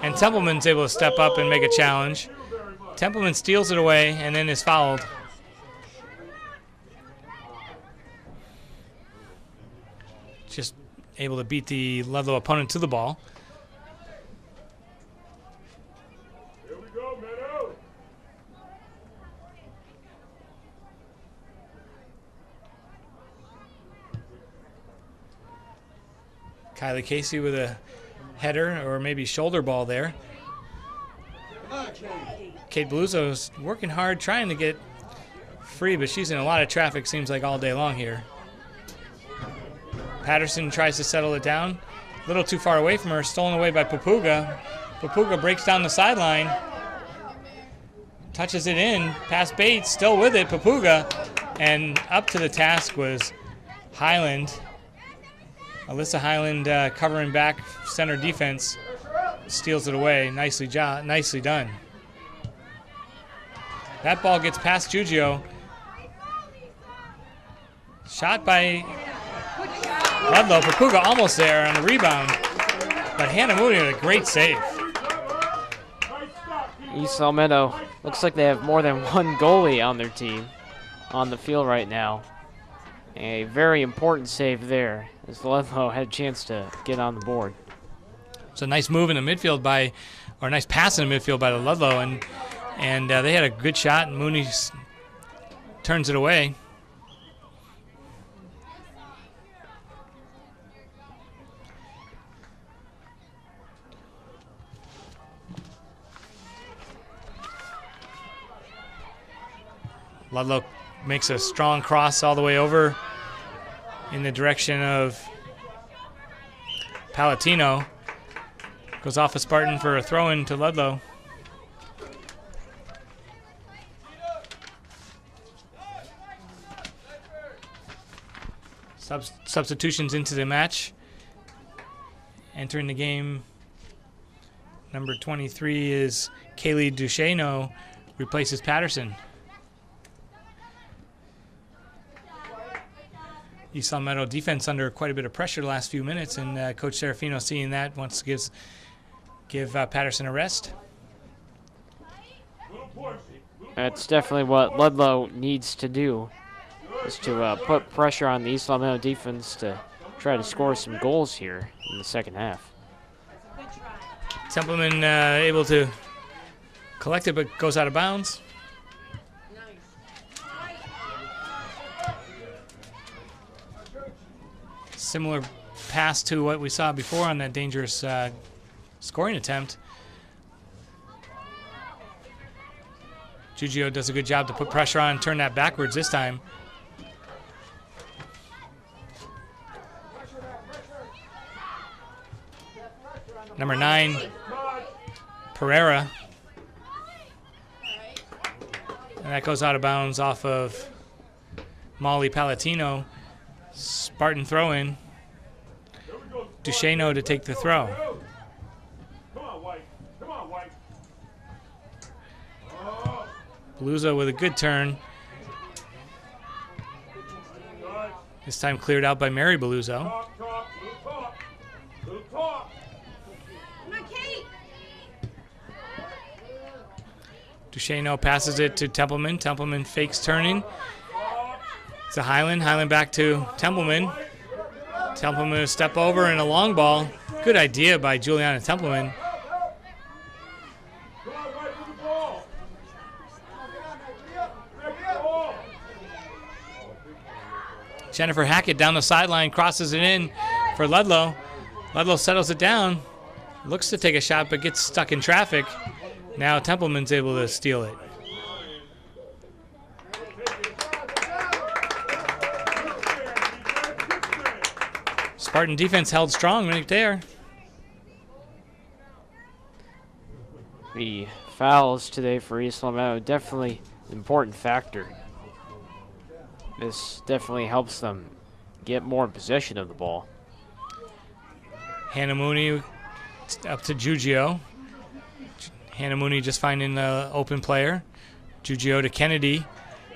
And Templeman's able to step up and make a challenge. Templeman steals it away and then is fouled. Just able to beat the Ludlow opponent to the ball. Here we go, Meadow. Kylie Casey with a header or maybe shoulder ball there. Kate Beluzzo's working hard trying to get free, but she's in a lot of traffic, seems like all day long here. Patterson tries to settle it down. A little too far away from her, stolen away by Papuga. Papuga breaks down the sideline. Touches it in, past Bates, still with it, Papuga. And up to the task was Highland. Alyssa Highland covering back center defense. Steals it away, nicely done. That ball gets past Giugio. Shot by Ludlow. Papuga almost there on the rebound. But Hannah Mooney with a great save. East Salmetto looks like they have more than one goalie on their team on the field right now. A very important save there as Ludlow had a chance to get on the board. It's a nice move in the midfield or a nice pass in the midfield by the Ludlow, and they had a good shot, and Mooney turns it away. Ludlow makes a strong cross all the way over in the direction of Palatino. Goes off a Spartan for a throw-in to Ludlow. Substitutions into the match. Entering the game, number 23 is Kaylee Duchesneau, replaces Patterson. East Salmetto defense under quite a bit of pressure the last few minutes, and Coach Serafino, seeing that, wants to give Patterson a rest. That's definitely what Ludlow needs to do, is to put pressure on the East Salmetto defense to try to score some goals here in the second half. Templeman able to collect it, but goes out of bounds. Similar pass to what we saw before on that dangerous scoring attempt. Giugio does a good job to put pressure on and turn that backwards this time. Number 9, Pereira. And that goes out of bounds off of Molly Palatino. Spartan throw-in. Duchesneau to take the throw. Come on, White. Come on, White. Beluso with a good turn. This time cleared out by Mary Beluso. Talk, talk, little talk. Little talk. Duchesneau passes it to Templeman. Templeman fakes turning. It's a Highland. Highland back to Templeman. Templeman a step over and a long ball. Good idea by Juliana Templeman. Come on, White, with the ball. Next ball. Jennifer Hackett down the sideline, crosses it in for Ludlow. Ludlow settles it down. Looks to take a shot, but gets stuck in traffic. Now Templeman's able to steal it. Spartan defense held strong right there. The fouls today for East Lamau definitely an important factor. This definitely helps them get more in possession of the ball. Hannah Mooney up to Giugio. Hannah Mooney just finding the open player. Giugio to Kennedy.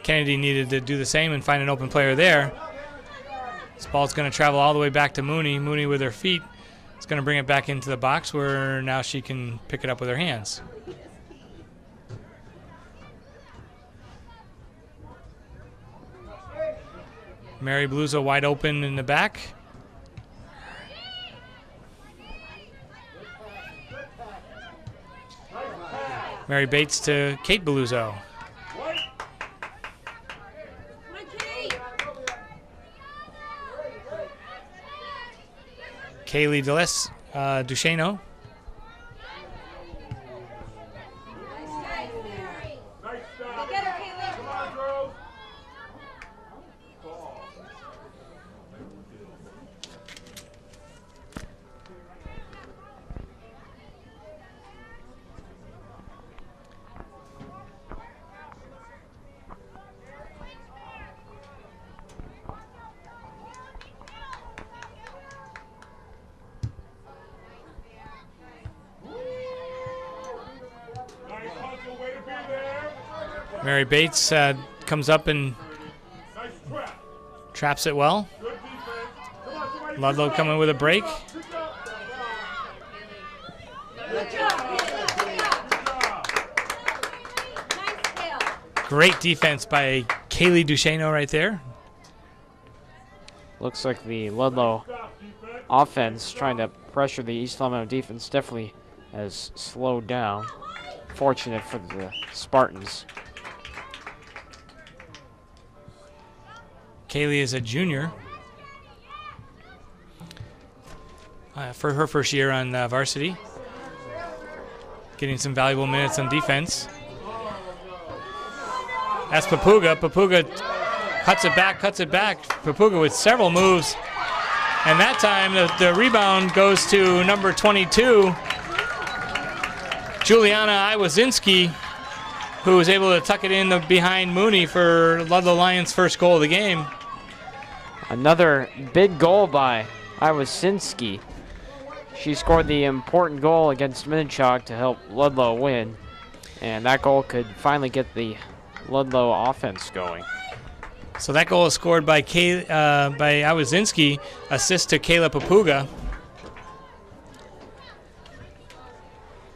Kennedy needed to do the same and find an open player there. This ball's going to travel all the way back to Mooney. Mooney with her feet is going to bring it back into the box where now she can pick it up with her hands. Mary Beluso wide open in the back. Mary Bates to Kate Beluso. Kaylee Deles, Duchesneau. Nice stop. Come on, girls. Nice hustle, way to be there. Mary Bates comes up and Nice trap. traps it well. Good defense. Come on, somebody. Ludlow coming with a break. Good job. Great defense by Kaylee Duchesneau right there. Looks like the Ludlow offense trying to pressure the East Lamau defense definitely has slowed down. Fortunate for the Spartans. Kaylee is a junior. For her first year on varsity. Getting some valuable minutes on defense. That's Papuga. Papuga cuts it back, cuts it back. Papuga with several moves. And that time the rebound goes to number 22, Juliana Iwazinski, who was able to tuck it in behind Mooney for Ludlow Lions' first goal of the game. Another big goal by Iwazinski. She scored the important goal against Minnetonka to help Ludlow win. And that goal could finally get the Ludlow offense going. So that goal is scored by Iwazinski, assist to Kayla Papuga.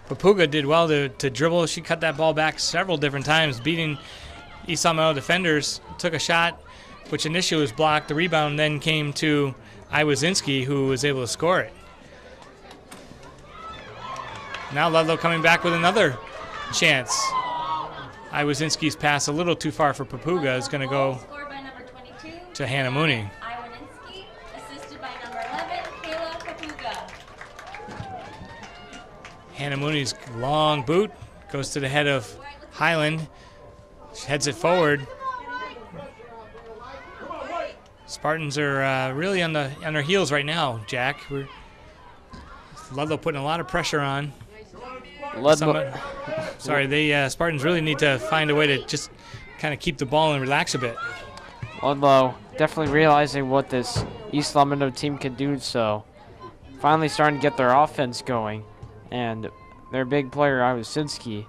Papuga did well to dribble. She cut that ball back several different times, beating East Lamau defenders. Took a shot, which initially was blocked. The rebound then came to Iwazinski, who was able to score it. Now Ludlow coming back with another chance. Iwazinski's pass a little too far for Papuga is going to go Scored by number 22, to Hannah Mooney. Iwaninski, assisted by number 11, Kayla Papuga. Hannah Mooney's long boot goes to the head of Highland. She heads it forward. Spartans are really on their heels right now, Jack. Ludlow putting a lot of pressure on. Spartans really need to find a way to just kind of keep the ball and relax a bit. Ludlow definitely realizing what this East Lumino team can do, so finally starting to get their offense going. And their big player, Iwasinski,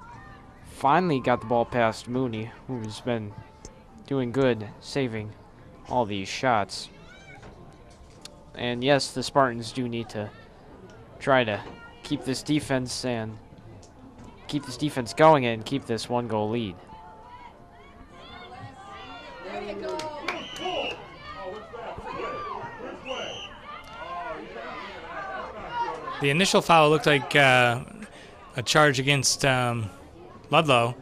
finally got the ball past Mooney, who's been doing good saving all these shots. And yes, the Spartans do need to try to keep this defense going and keep this 1-goal lead. The initial foul looked like a charge against Ludlow.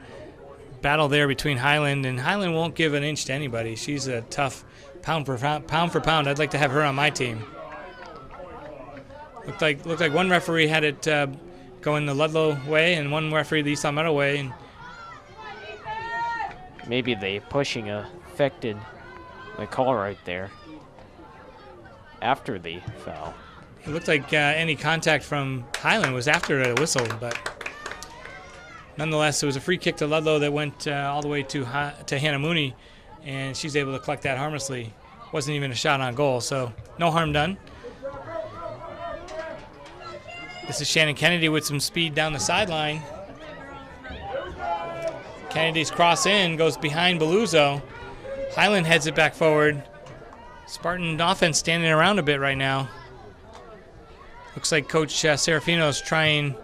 Battle there between Highland, and Highland won't give an inch to anybody. She's a tough pound for pound. I'd like to have her on my team. Looked like one referee had it going the Ludlow way, and one referee the East Meadow way. And maybe the pushing affected the call right there after the foul. It looked like any contact from Highland was after the whistle, but nonetheless, it was a free kick to Ludlow that went all the way to Hannah Mooney, and she's able to collect that harmlessly. Wasn't even a shot on goal, so no harm done. This is Shannon Kennedy with some speed down the sideline. Kennedy's cross in, goes behind Beluzzo. Highland heads it back forward. Spartan offense standing around a bit right now. Looks like Coach Serafino's trying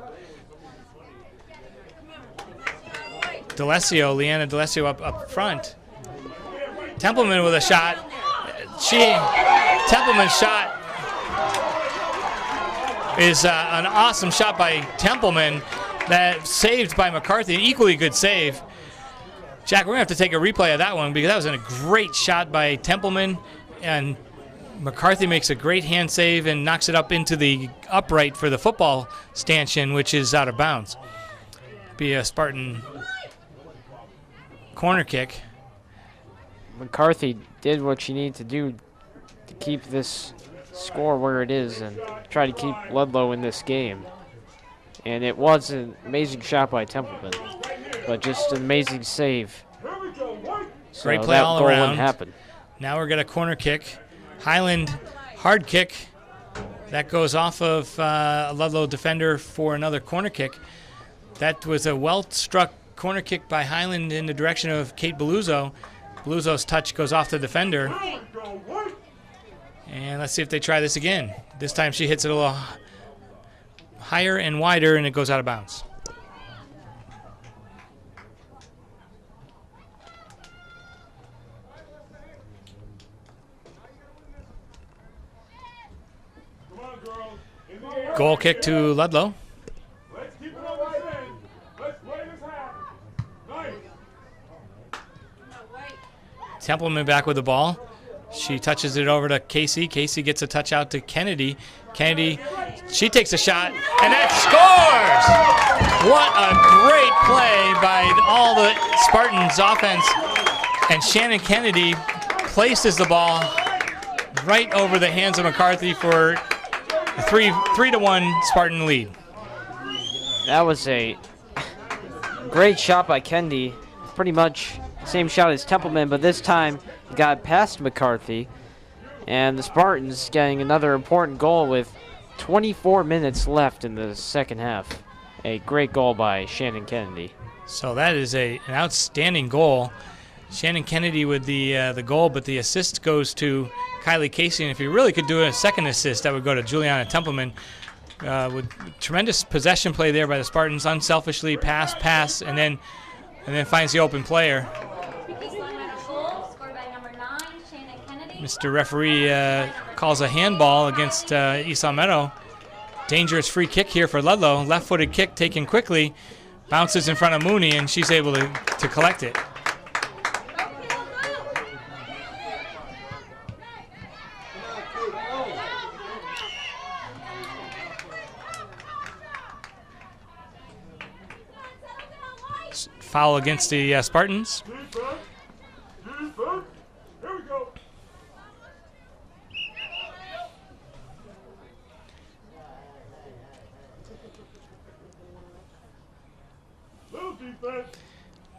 Leanna D'Alessio up front. Templeman with a shot. Templeman's shot is an awesome shot by Templeman that saved by McCarthy. An equally good save. Jack, we're going to have to take a replay of that one because that was a great shot by Templeman, and McCarthy makes a great hand save and knocks it up into the upright for the football stanchion, which is out of bounds. Be a Spartan corner kick. McCarthy did what she needed to do to keep this score where it is and try to keep Ludlow in this game. And it was an amazing shot by Templeman, but just an amazing save. So great play all around. Wouldn't happen. Now we're going to corner kick. Highland hard kick. That goes off of a Ludlow defender for another corner kick. That was a well-struck corner kick by Highland in the direction of Kate Beluzzo. Beluzzo's touch goes off the defender. And let's see if they try this again. This time she hits it a little higher and wider, and it goes out of bounds. Goal kick to Ludlow. Let's keep it on the same. Let's play this half. Nice. Templeman back with the ball. She touches it over to Casey. Casey gets a touch out to Kennedy. Kennedy, she takes a shot, and that scores! What a great play by all the Spartans offense. And Shannon Kennedy places the ball right over the hands of McCarthy for a 3-1 Spartan lead. That was a great shot by Kennedy. Pretty much same shot as Templeman, but this time it got past McCarthy. And the Spartans getting another important goal with 24 minutes left in the second half. A great goal by Shannon Kennedy. So that is an outstanding goal. Shannon Kennedy with the goal, but the assist goes to Kylie Casey. And if you really could do a second assist, that would go to Juliana Templeman. With tremendous possession play there by the Spartans, unselfishly pass, and then finds the open player. Mr. Referee calls a handball against East Meadow. Dangerous free kick here for Ludlow. Left-footed kick taken quickly. Bounces in front of Mooney, and she's able to collect it. foul against the Spartans. Defense. Defense. Here we go. Little defense.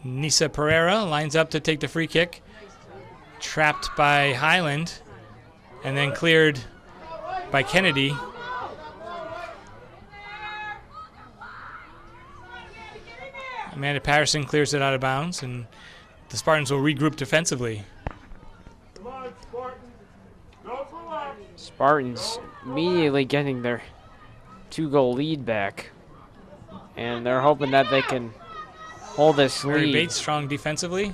Nisa Pereira lines up to take the free kick. Trapped by Highland. And then cleared by Kennedy. Amanda Patterson clears it out of bounds, and the Spartans will regroup defensively. Come on, Spartans. Don't relax. Spartans immediately getting their 2-goal lead back. And they're hoping that they can hold this Mary lead. Bates strong defensively. Way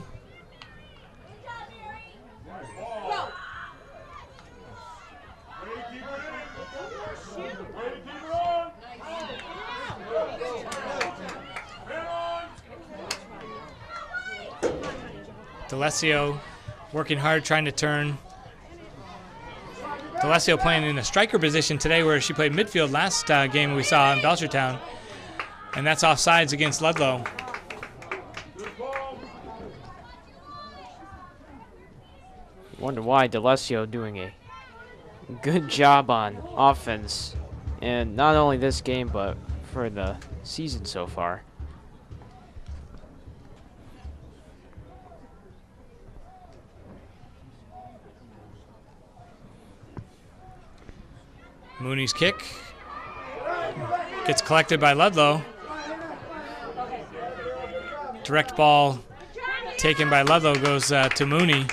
to keep it in. Way to keep it on. Head on. D'Alessio working hard, trying to turn. D'Alessio playing in a striker position today where she played midfield last game we saw in Belchertown. And that's offsides against Ludlow. Wonder why D'Alessio doing a good job on offense. And not only this game, but for the season so far. Mooney's kick gets collected by Ludlow. Direct ball taken by Ludlow goes to Mooney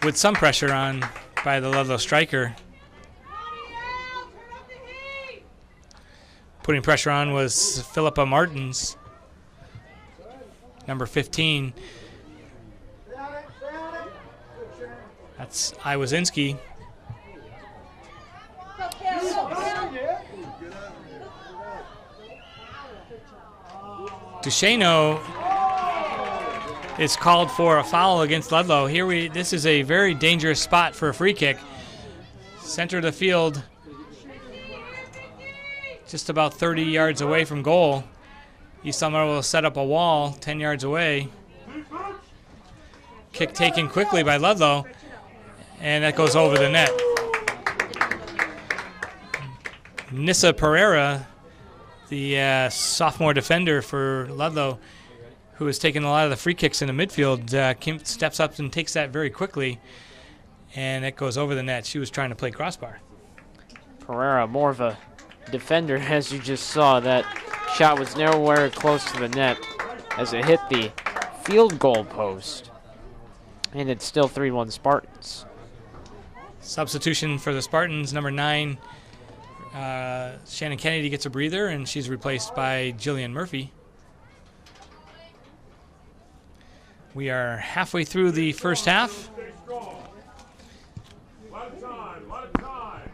with some pressure on by the Ludlow striker. Putting pressure on was Philippa Martins, number 15. That's Iwazinski. Duchesneau is called for a foul against Ludlow. This is a very dangerous spot for a free kick. Center of the field, just about 30 yards away from goal. East Elmira will set up a wall 10 yards away. Kick taken quickly by Ludlow, and that goes over the net. Nissa Pereira, the sophomore defender for Ludlow, who has taken a lot of the free kicks in the midfield, steps up and takes that very quickly, and it goes over the net. She was trying to play crossbar. Pereira, more of a defender, as you just saw. That shot was nowhere close to the net as it hit the field goal post. And it's still 3-1 Spartans. Substitution for the Spartans, number 9, Shannon Kennedy gets a breather, and she's replaced by Jillian Murphy. We are halfway through the first half. Stay strong. Lot of time. Lot of time.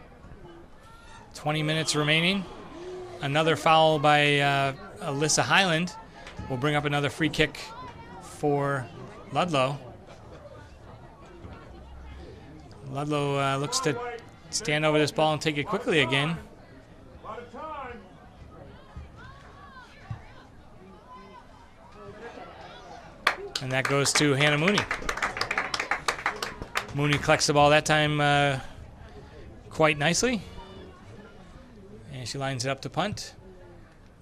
20 minutes remaining. Another foul by Alyssa Highland will bring up another free kick for Ludlow. Ludlow looks to stand over this ball and take it quickly again. Lot of time. And that goes to Hannah Mooney. Mooney collects the ball that time quite nicely. And she lines it up to punt.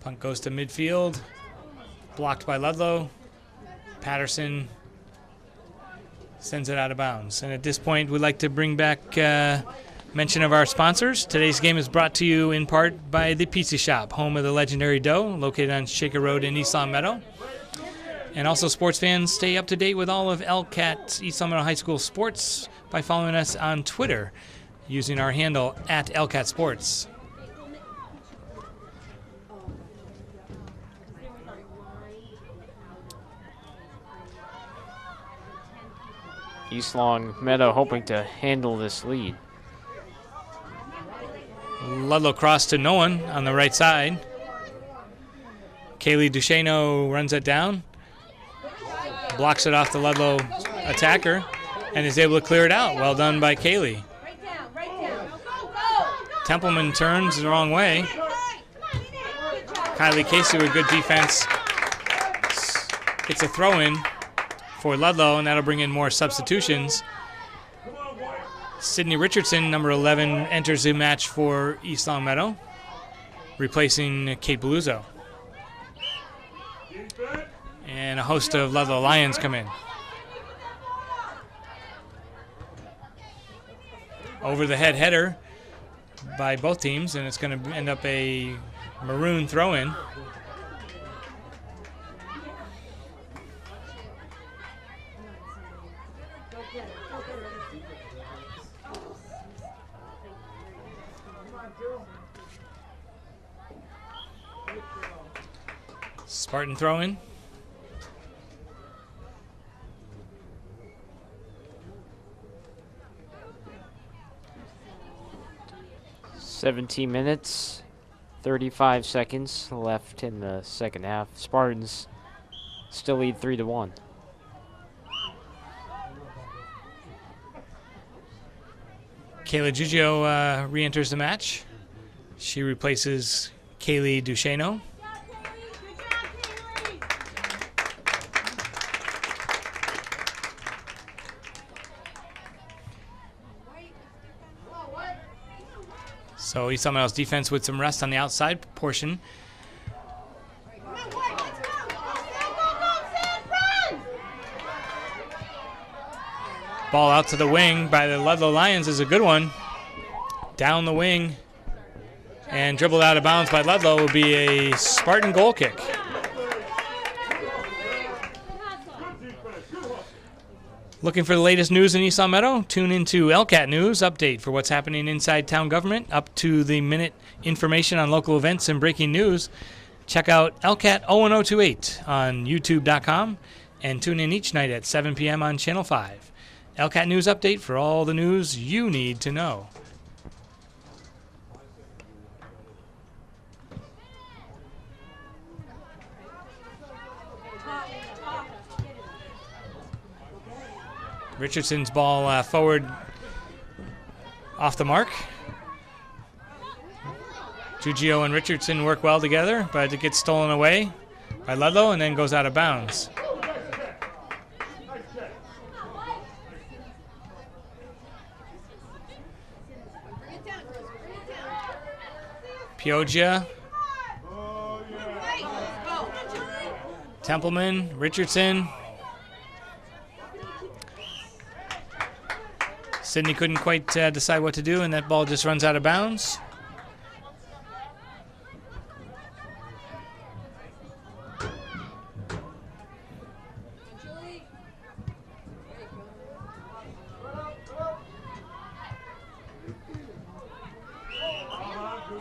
Punt goes to midfield. Blocked by Ludlow. Patterson sends it out of bounds. And at this point, we'd like to bring back mention of our sponsors. Today's game is brought to you in part by the Pizza Shop, home of the legendary dough, located on Shaker Road in East Long Meadow. And also, sports fans, stay up to date with all of LCAT East Long Meadow High School sports by following us on Twitter using our handle at LCAT Sports. East Long Meadow hoping to handle this lead. Ludlow cross to no one on the right side. Kaylee Duchesneau runs it down, blocks it off the Ludlow attacker, and is able to clear it out. Well done by Kaylee. Templeman turns the wrong way. Kylie Casey with good defense It's a throw-in for Ludlow, and that'll bring in more substitutions. Sydney Richardson, number 11, enters the match for East Longmeadow, replacing Kate Beluzzo. And a host of Ludlow Lions come in. Over the head header by both teams, and it's going to end up a maroon throw-in. Spartan throw-in. .17 minutes, 35 seconds left in the second half. Spartans still lead 3-1. Kayla Giugio re-enters the match. She replaces Kaylee Duchesneau. So East Longmeadow's defense with some rest on the outside portion. Ball out to the wing by the Ludlow Lions is a good one. Down the wing and dribbled out of bounds by Ludlow will be a Spartan goal kick. Looking for the latest news in East Longmeadow? Tune into LCAT News Update for what's happening inside town government, up to the minute information on local events and breaking news. Check out LCAT 01028 on youtube.com and tune in each night at 7 p.m. on Channel 5. LCAT News Update for all the news you need to know. Richardson's ball forward off the mark. Giugio and Richardson work well together, but it gets stolen away by Ludlow and then goes out of bounds. Peogia, Templeman, Richardson. Sydney couldn't quite decide what to do, and that ball just runs out of bounds.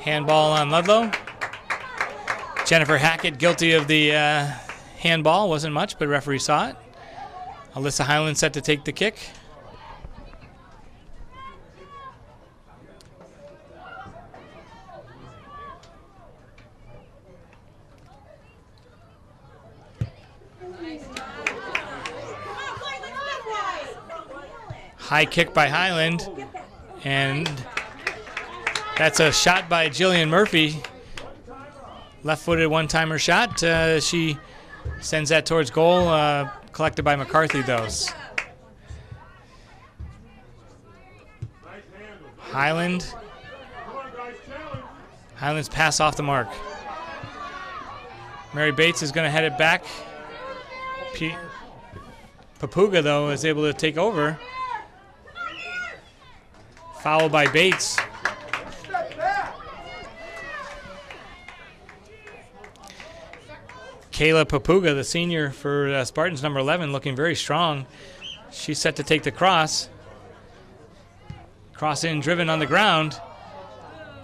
Handball on Ludlow. Jennifer Hackett guilty of the handball. Wasn't much, but referee saw it. Alyssa Highland set to take the kick. High kick by Highland, and that's a shot by Jillian Murphy. Left-footed one-timer shot. She sends that towards goal, collected by McCarthy, though. Highland's pass off the mark. Mary Bates is going to head it back. Papuga, though, is able to take over. Foul by Bates. Kayla Papuga, the senior for Spartans, number 11, looking very strong. She's set to take the cross. Cross in, driven on the ground.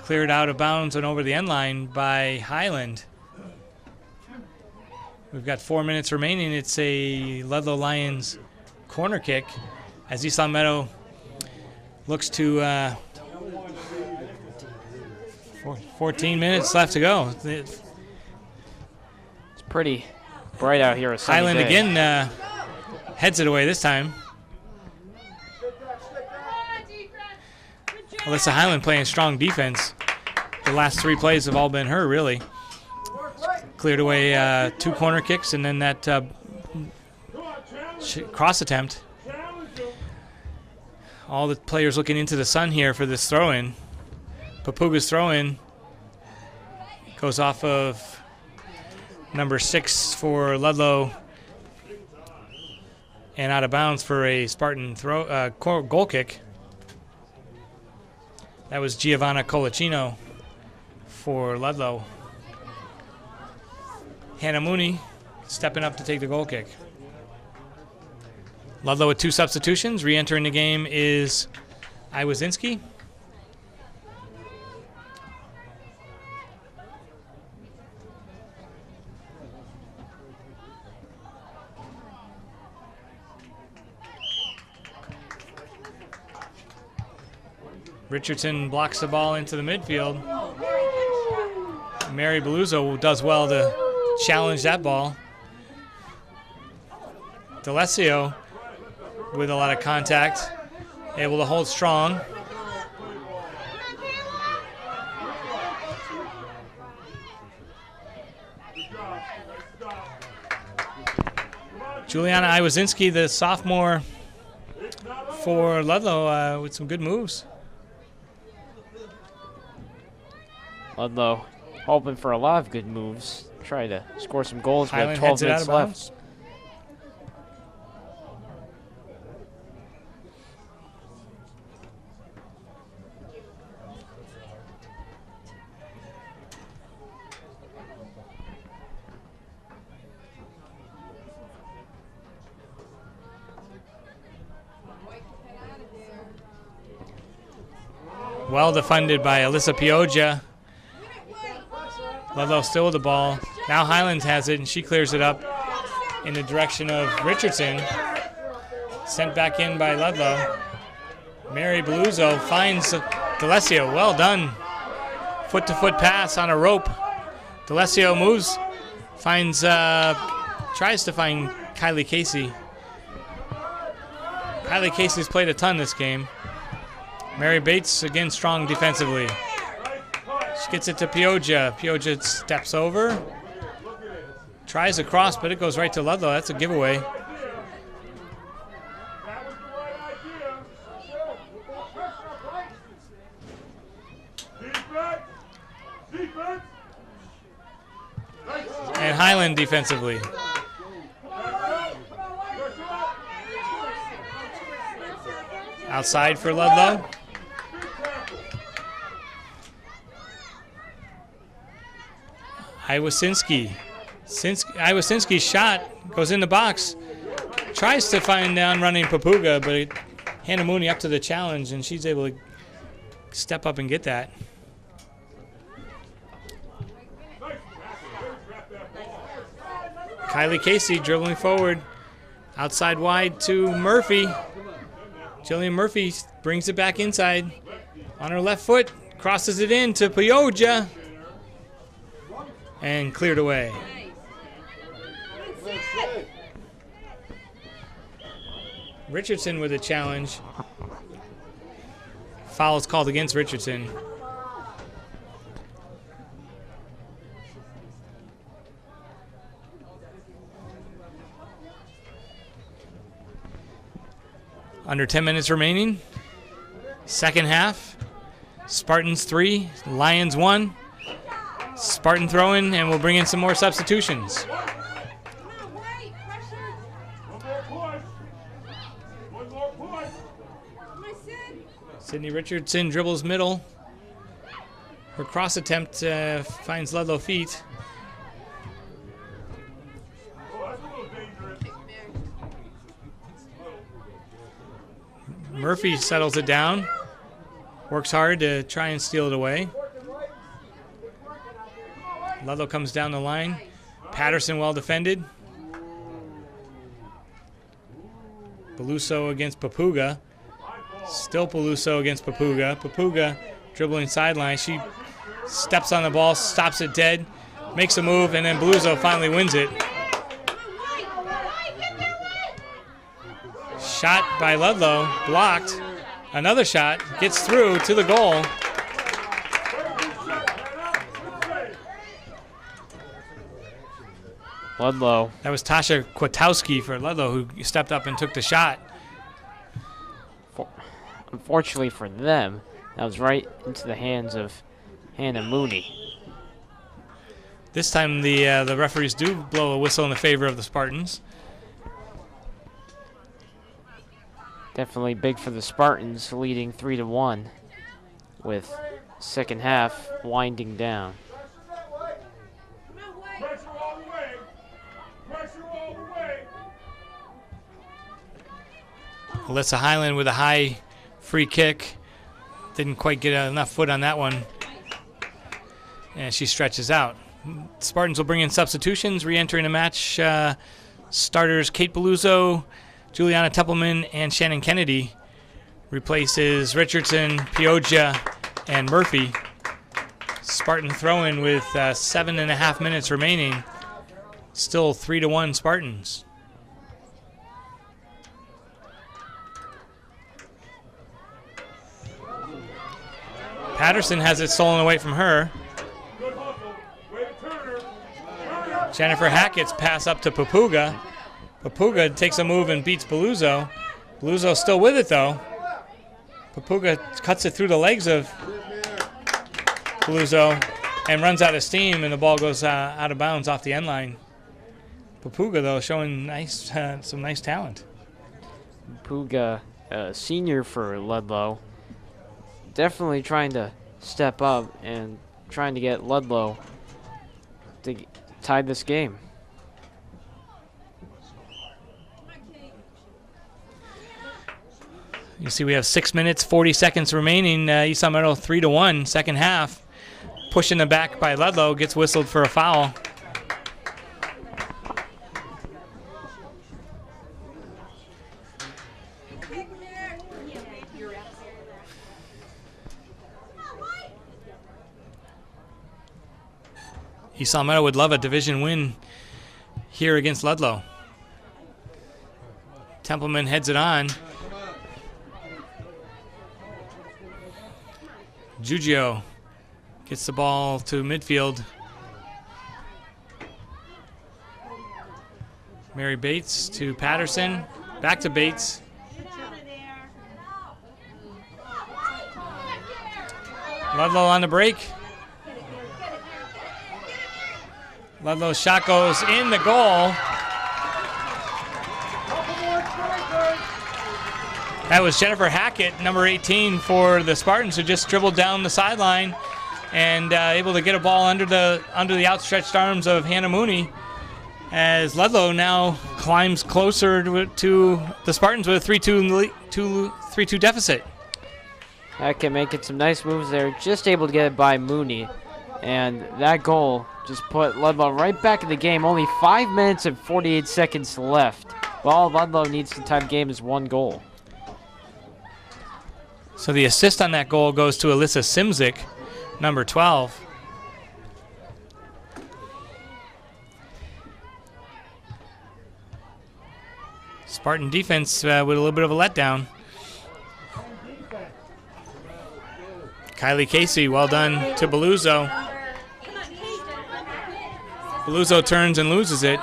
Cleared out of bounds and over the end line by Highland. We've got 4 minutes remaining. It's a Ludlow Lions corner kick as East Longmeadow looks to 14 minutes left to go. It's pretty bright out here. Highland day. again heads it away this time. Alyssa Highland playing strong defense. The last 3 plays have all been her, really. Cleared away 2 corner kicks and then that cross attempt. All the players looking into the sun here for this throw-in. Papuga's throw-in goes off of number 6 for Ludlow and out of bounds for a Spartan goal kick. That was Giovanna Colicino for Ludlow. Hannah Mooney stepping up to take the goal kick. Ludlow with 2 substitutions. Re-entering the game is Iwazinski. Richardson blocks the ball into the midfield. Mary Beluzzo does well to challenge that ball. D'Alessio with a lot of contact, able to hold strong. Juliana Iwazinski, the sophomore for Ludlow, with some good moves. Ludlow hoping for a lot of good moves. Try to score some goals with Highland 12 heads it out minutes of left. bounds. Well defended by Alyssa Pioggia. Ludlow still with the ball. Now Highlands has it, and she clears it up in the direction of Richardson. Sent back in by Ludlow. Mary Beluzzo finds D'Alessio. Well done. Foot-to-foot pass on a rope. D'Alessio moves, finds, tries to find Kylie Casey. Kylie Casey's played a ton this game. Mary Bates, again, strong defensively. She gets it to Pioggia. Pioggia steps over. Tries a cross, but it goes right to Ludlow. That's a giveaway. And Highland defensively. Outside for Ludlow. Iwasinski's shot goes in the box. Tries to find down running Papuga, but Hannah Mooney up to the challenge, and she's able to step up and get that. Kylie Casey dribbling forward. Outside wide to Murphy. Jillian Murphy brings it back inside. On her left foot, crosses it in to Pioggia. And cleared away. Richardson with a challenge. Foul is called against Richardson. Under 10 minutes remaining. Second half. Spartans 3, Lions 1. Spartan throw-in, and we'll bring in some more substitutions. Sydney Richardson dribbles middle. Her cross attempt finds Ludlow feet. Murphy settles it down. Works hard to try and steal it away. Ludlow comes down the line. Patterson well defended. Peluso against Papuga. Still Peluso against Papuga. Papuga dribbling sideline. She steps on the ball, stops it dead, makes a move, and then Peluso finally wins it. Shot by Ludlow, blocked. Another shot, gets through to the goal. Ludlow. That was Tasha Kwiatkowski for Ludlow who stepped up and took the shot. Unfortunately for them, that was right into the hands of Hannah Mooney. This time the referees do blow a whistle in the favor of the Spartans. Definitely big for the Spartans, leading 3-1 with second half winding down. Pressure all the way. Pressure all the way. Alyssa Highland with a high free kick. Didn't quite get enough foot on that one. And she stretches out. Spartans will bring in substitutions, re-entering the match. Starters Kate Beluzzo, Juliana Templeman, and Shannon Kennedy. Replaces Richardson, Pioggia, and Murphy. Spartan throw-in with 7.5 minutes remaining. Still 3-1 Spartans. Patterson has it stolen away from her. Good hustle. Way to turn her. Jennifer Hackett's pass up to Papuga. Papuga takes a move and beats Beluzzo. Beluzzo's still with it though. Papuga cuts it through the legs of Beluzzo and runs out of steam, and the ball goes out of bounds off the end line. Papuga though showing some nice talent. Papuga, senior for Ludlow, definitely trying to step up and trying to get Ludlow to tie this game. You see we have 6 minutes, 40 seconds remaining. East Meadow 3-1, second half. Pushing the back by Ludlow, gets whistled for a foul. East Meadow would love a division win here against Ludlow. Templeman heads it on. Giugio gets the ball to midfield. Mary Bates to Patterson. Back to Bates. Ludlow on the break. Ludlow's shot goes in the goal. That was Jennifer Hackett, number 18 for the Spartans, who just dribbled down the sideline and able to get a ball under the outstretched arms of Hannah Mooney, as Ludlow now climbs closer to the Spartans with a 3-2 deficit. Hackett making some nice moves there, just able to get it by Mooney, and that goal just put Ludlow right back in the game. Only 5 minutes and 48 seconds left. All Ludlow needs to tie the game is one goal. So the assist on that goal goes to Alyssa Simzik, number 12. Spartan defense with a little bit of a letdown. Kylie Casey, well done to Beluzzo. Beluzzo turns and loses it.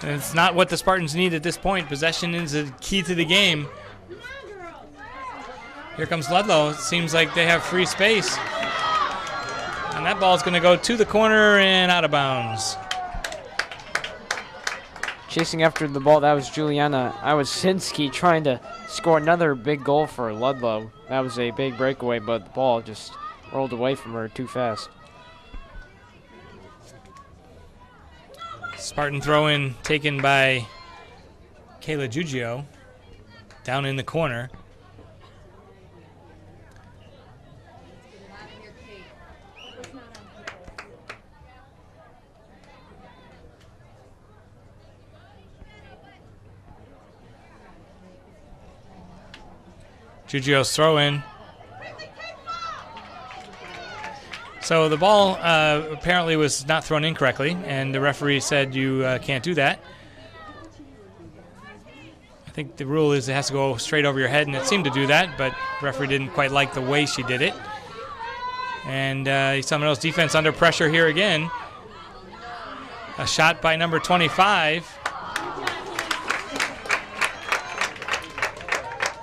And it's not what the Spartans need at this point. Possession is the key to the game. Here comes Ludlow. It seems like they have free space. And that ball's going to go to the corner and out of bounds. Chasing after the ball, that was Juliana Iwasinski trying to score another big goal for Ludlow. That was a big breakaway, but the ball just rolled away from her too fast. Spartan throw-in taken by Kayla Giugio down in the corner. Giugio's throw-in. So the ball apparently was not thrown in correctly, and the referee said you can't do that. I think the rule is it has to go straight over your head, and it seemed to do that, but the referee didn't quite like the way she did it. And East Seminoles defense under pressure here again, A shot by number 25.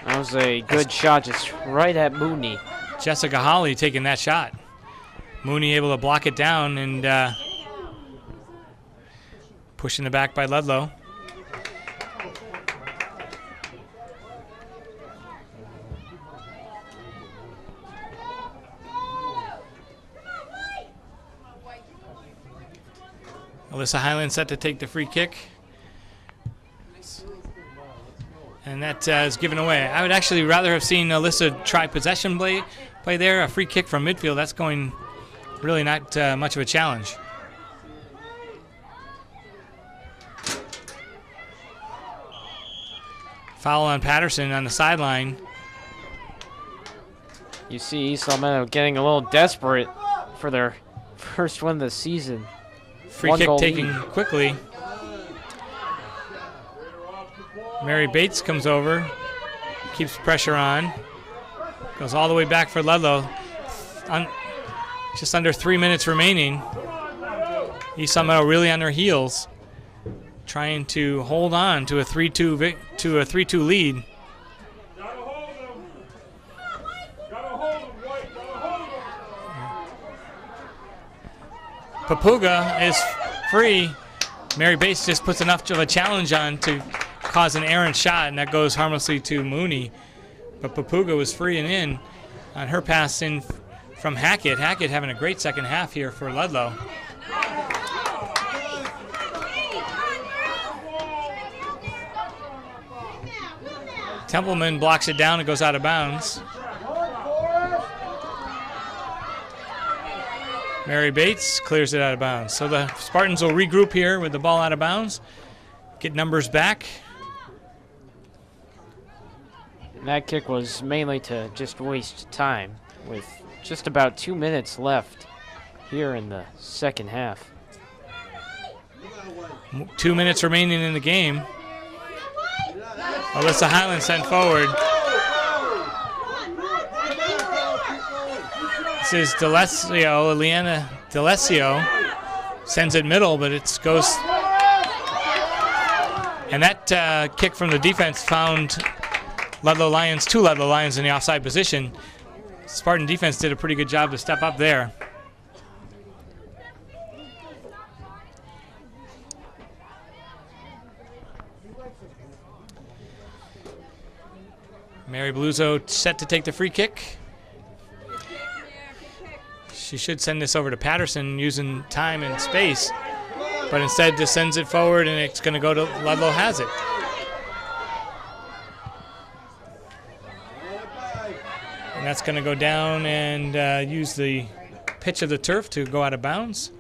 That was a good shot, just right at Mooney. Jessica Holly taking that shot. Mooney able to block it down and pushing it back by Ludlow. Alyssa Highland set to take the free kick. And that is given away. I would actually rather have seen Alyssa try possession play there. A free kick from midfield, that's going really not much of a challenge. Foul on Patterson on the sideline. You see East Palmetto getting a little desperate for their first win of the season. Free kick taken quickly. Mary Bates comes over, keeps pressure on, goes all the way back for Ludlow. Just under 3 minutes remaining. East Palmetto really on their heels, trying to hold on to a 3-2 lead. Papuga is free. Mary Bates just puts enough of a challenge on to cause an errant shot, and that goes harmlessly to Mooney. But Papuga was free and in on her pass in from Hackett. Hackett having a great second half here for Ludlow. Templeman blocks it down and goes out of bounds. Mary Bates clears it out of bounds. So the Spartans will regroup here with the ball out of bounds, get numbers back. And that kick was mainly to just waste time with just about 2 minutes left here in the second half. 2 minutes remaining in the game. Alyssa Highland sent forward. This is D'Alessio, Eliana D'Alessio sends it middle, but it goes. And that kick from the defense found two Ludlow Lions in the offside position. Spartan defense did a pretty good job to step up there. Mary Beluzzo set to take the free kick. She should send this over to Patterson using time and space, but instead just sends it forward, and it's going to go to Ludlow has it. And that's going to go down and use the pitch of the turf to go out of bounds.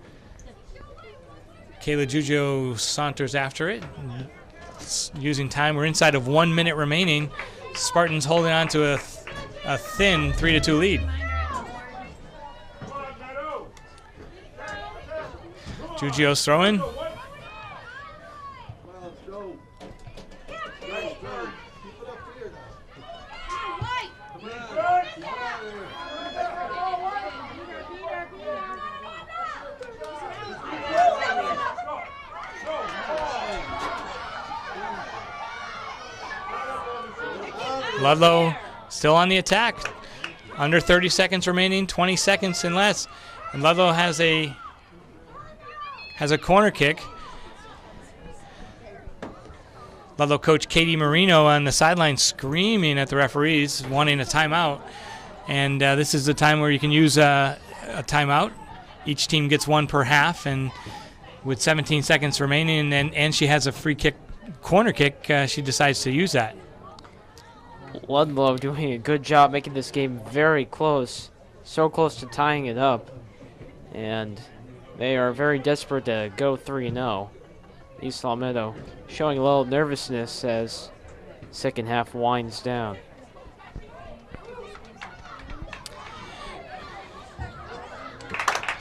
Kayla Giugio saunters after it, using time. We're inside of 1 minute remaining. Spartans holding on to a thin 3-2 lead. Giugio's throwing. Ludlow still on the attack. Under 30 seconds remaining, 20 seconds and less. And Ludlow has a corner kick. Ludlow coach Katie Marino on the sideline screaming at the referees, wanting a timeout. And this is the time where you can use a timeout. Each team gets one per half, and with 17 seconds remaining, and she has a free kick, corner kick, she decides to use that. Ludlow doing a good job making this game very close, so close to tying it up. And they are very desperate to go 3-0. East Palmetto showing a little nervousness as second half winds down.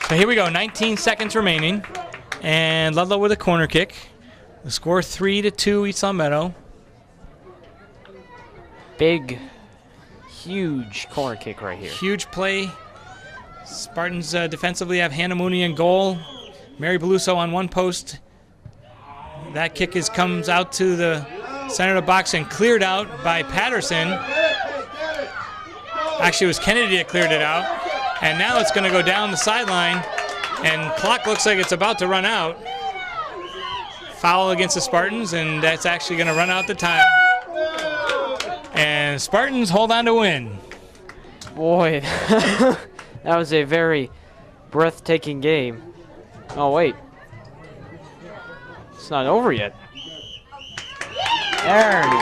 So here we go, 19 seconds remaining, and Ludlow with a corner kick. The score 3-2 East Palmetto. Big, huge corner kick right here. Huge play. Spartans defensively have Hannah Mooney in goal. Mary Beluso on one post. That kick comes out to the center of the box and cleared out by Patterson. Actually, it was Kennedy that cleared it out. And now it's going to go down the sideline. And clock looks like it's about to run out. Foul against the Spartans, and that's actually going to run out the time. And Spartans hold on to win. Boy, that was a very breathtaking game. Oh, wait. It's not over yet. There it is.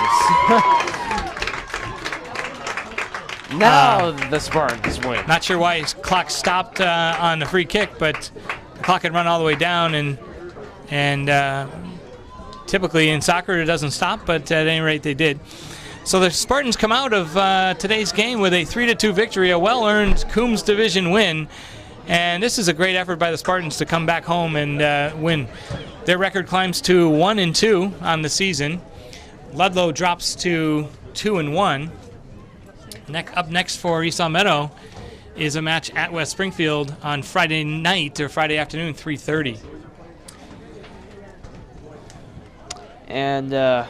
Now the Spartans win. Not sure why his clock stopped on the free kick, but the clock had run all the way down, and typically in soccer it doesn't stop, but at any rate they did. So the Spartans come out of today's game with a 3-2 victory, a well-earned Coombs Division win, and this is a great effort by the Spartans to come back home and win. Their record climbs to 1-2 on the season. Ludlow drops to 2-1. Up next for Esau Meadow is a match at West Springfield on Friday night or Friday afternoon, 3:30. And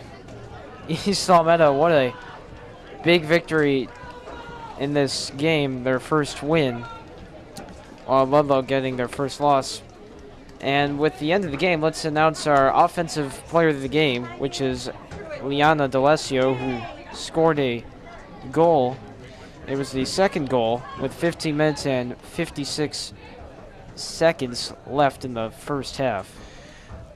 Esau Meadow, what a big victory in this game, their first win, while Ludlow getting their first loss. And with the end of the game, let's announce our offensive player of the game, which is Liana D'Alessio, who scored a goal. It was the second goal with 15 minutes and 56 seconds left in the first half.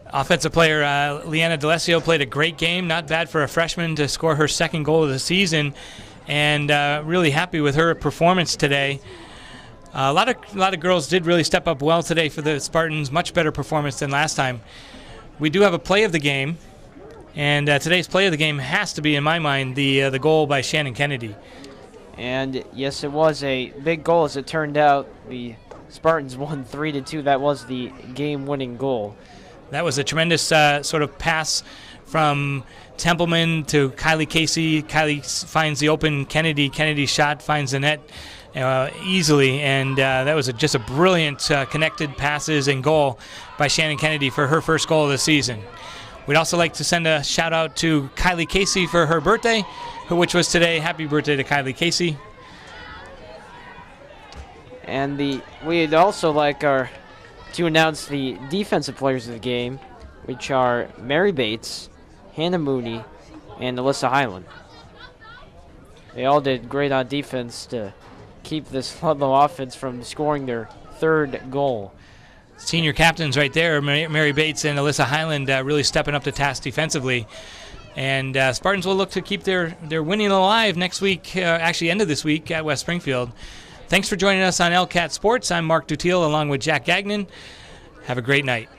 Offensive player Liana D'Alessio played a great game. Not bad for a freshman to score her second goal of the season, and really happy with her performance today. A lot of girls did really step up well today for the Spartans. Much better performance than last time. We do have a play of the game, and today's play of the game has to be, in my mind, the goal by Shannon Kennedy. And yes, it was a big goal. As it turned out, the Spartans won 3-2. That was the game-winning goal. That was a tremendous sort of pass from Templeman to Kylie Casey. Kylie finds the open Kennedy. Kennedy's shot finds the net easily, and that was just a brilliant connected passes and goal by Shannon Kennedy for her first goal of the season. We'd also like to send a shout out to Kylie Casey for her birthday, which was today. Happy birthday to Kylie Casey. And we'd also like to announce the defensive players of the game, which are Mary Bates, Hannah Mooney, and Alyssa Highland. They all did great on defense to keep this Ludlow offense from scoring their third goal. Senior captains right there, Mary Bates and Alyssa Highland, really stepping up to task defensively. And Spartans will look to keep their winning alive next week, actually end of this week at West Springfield. Thanks for joining us on LCAT Sports. I'm Mark Dutiel along with Jack Gagnon. Have a great night.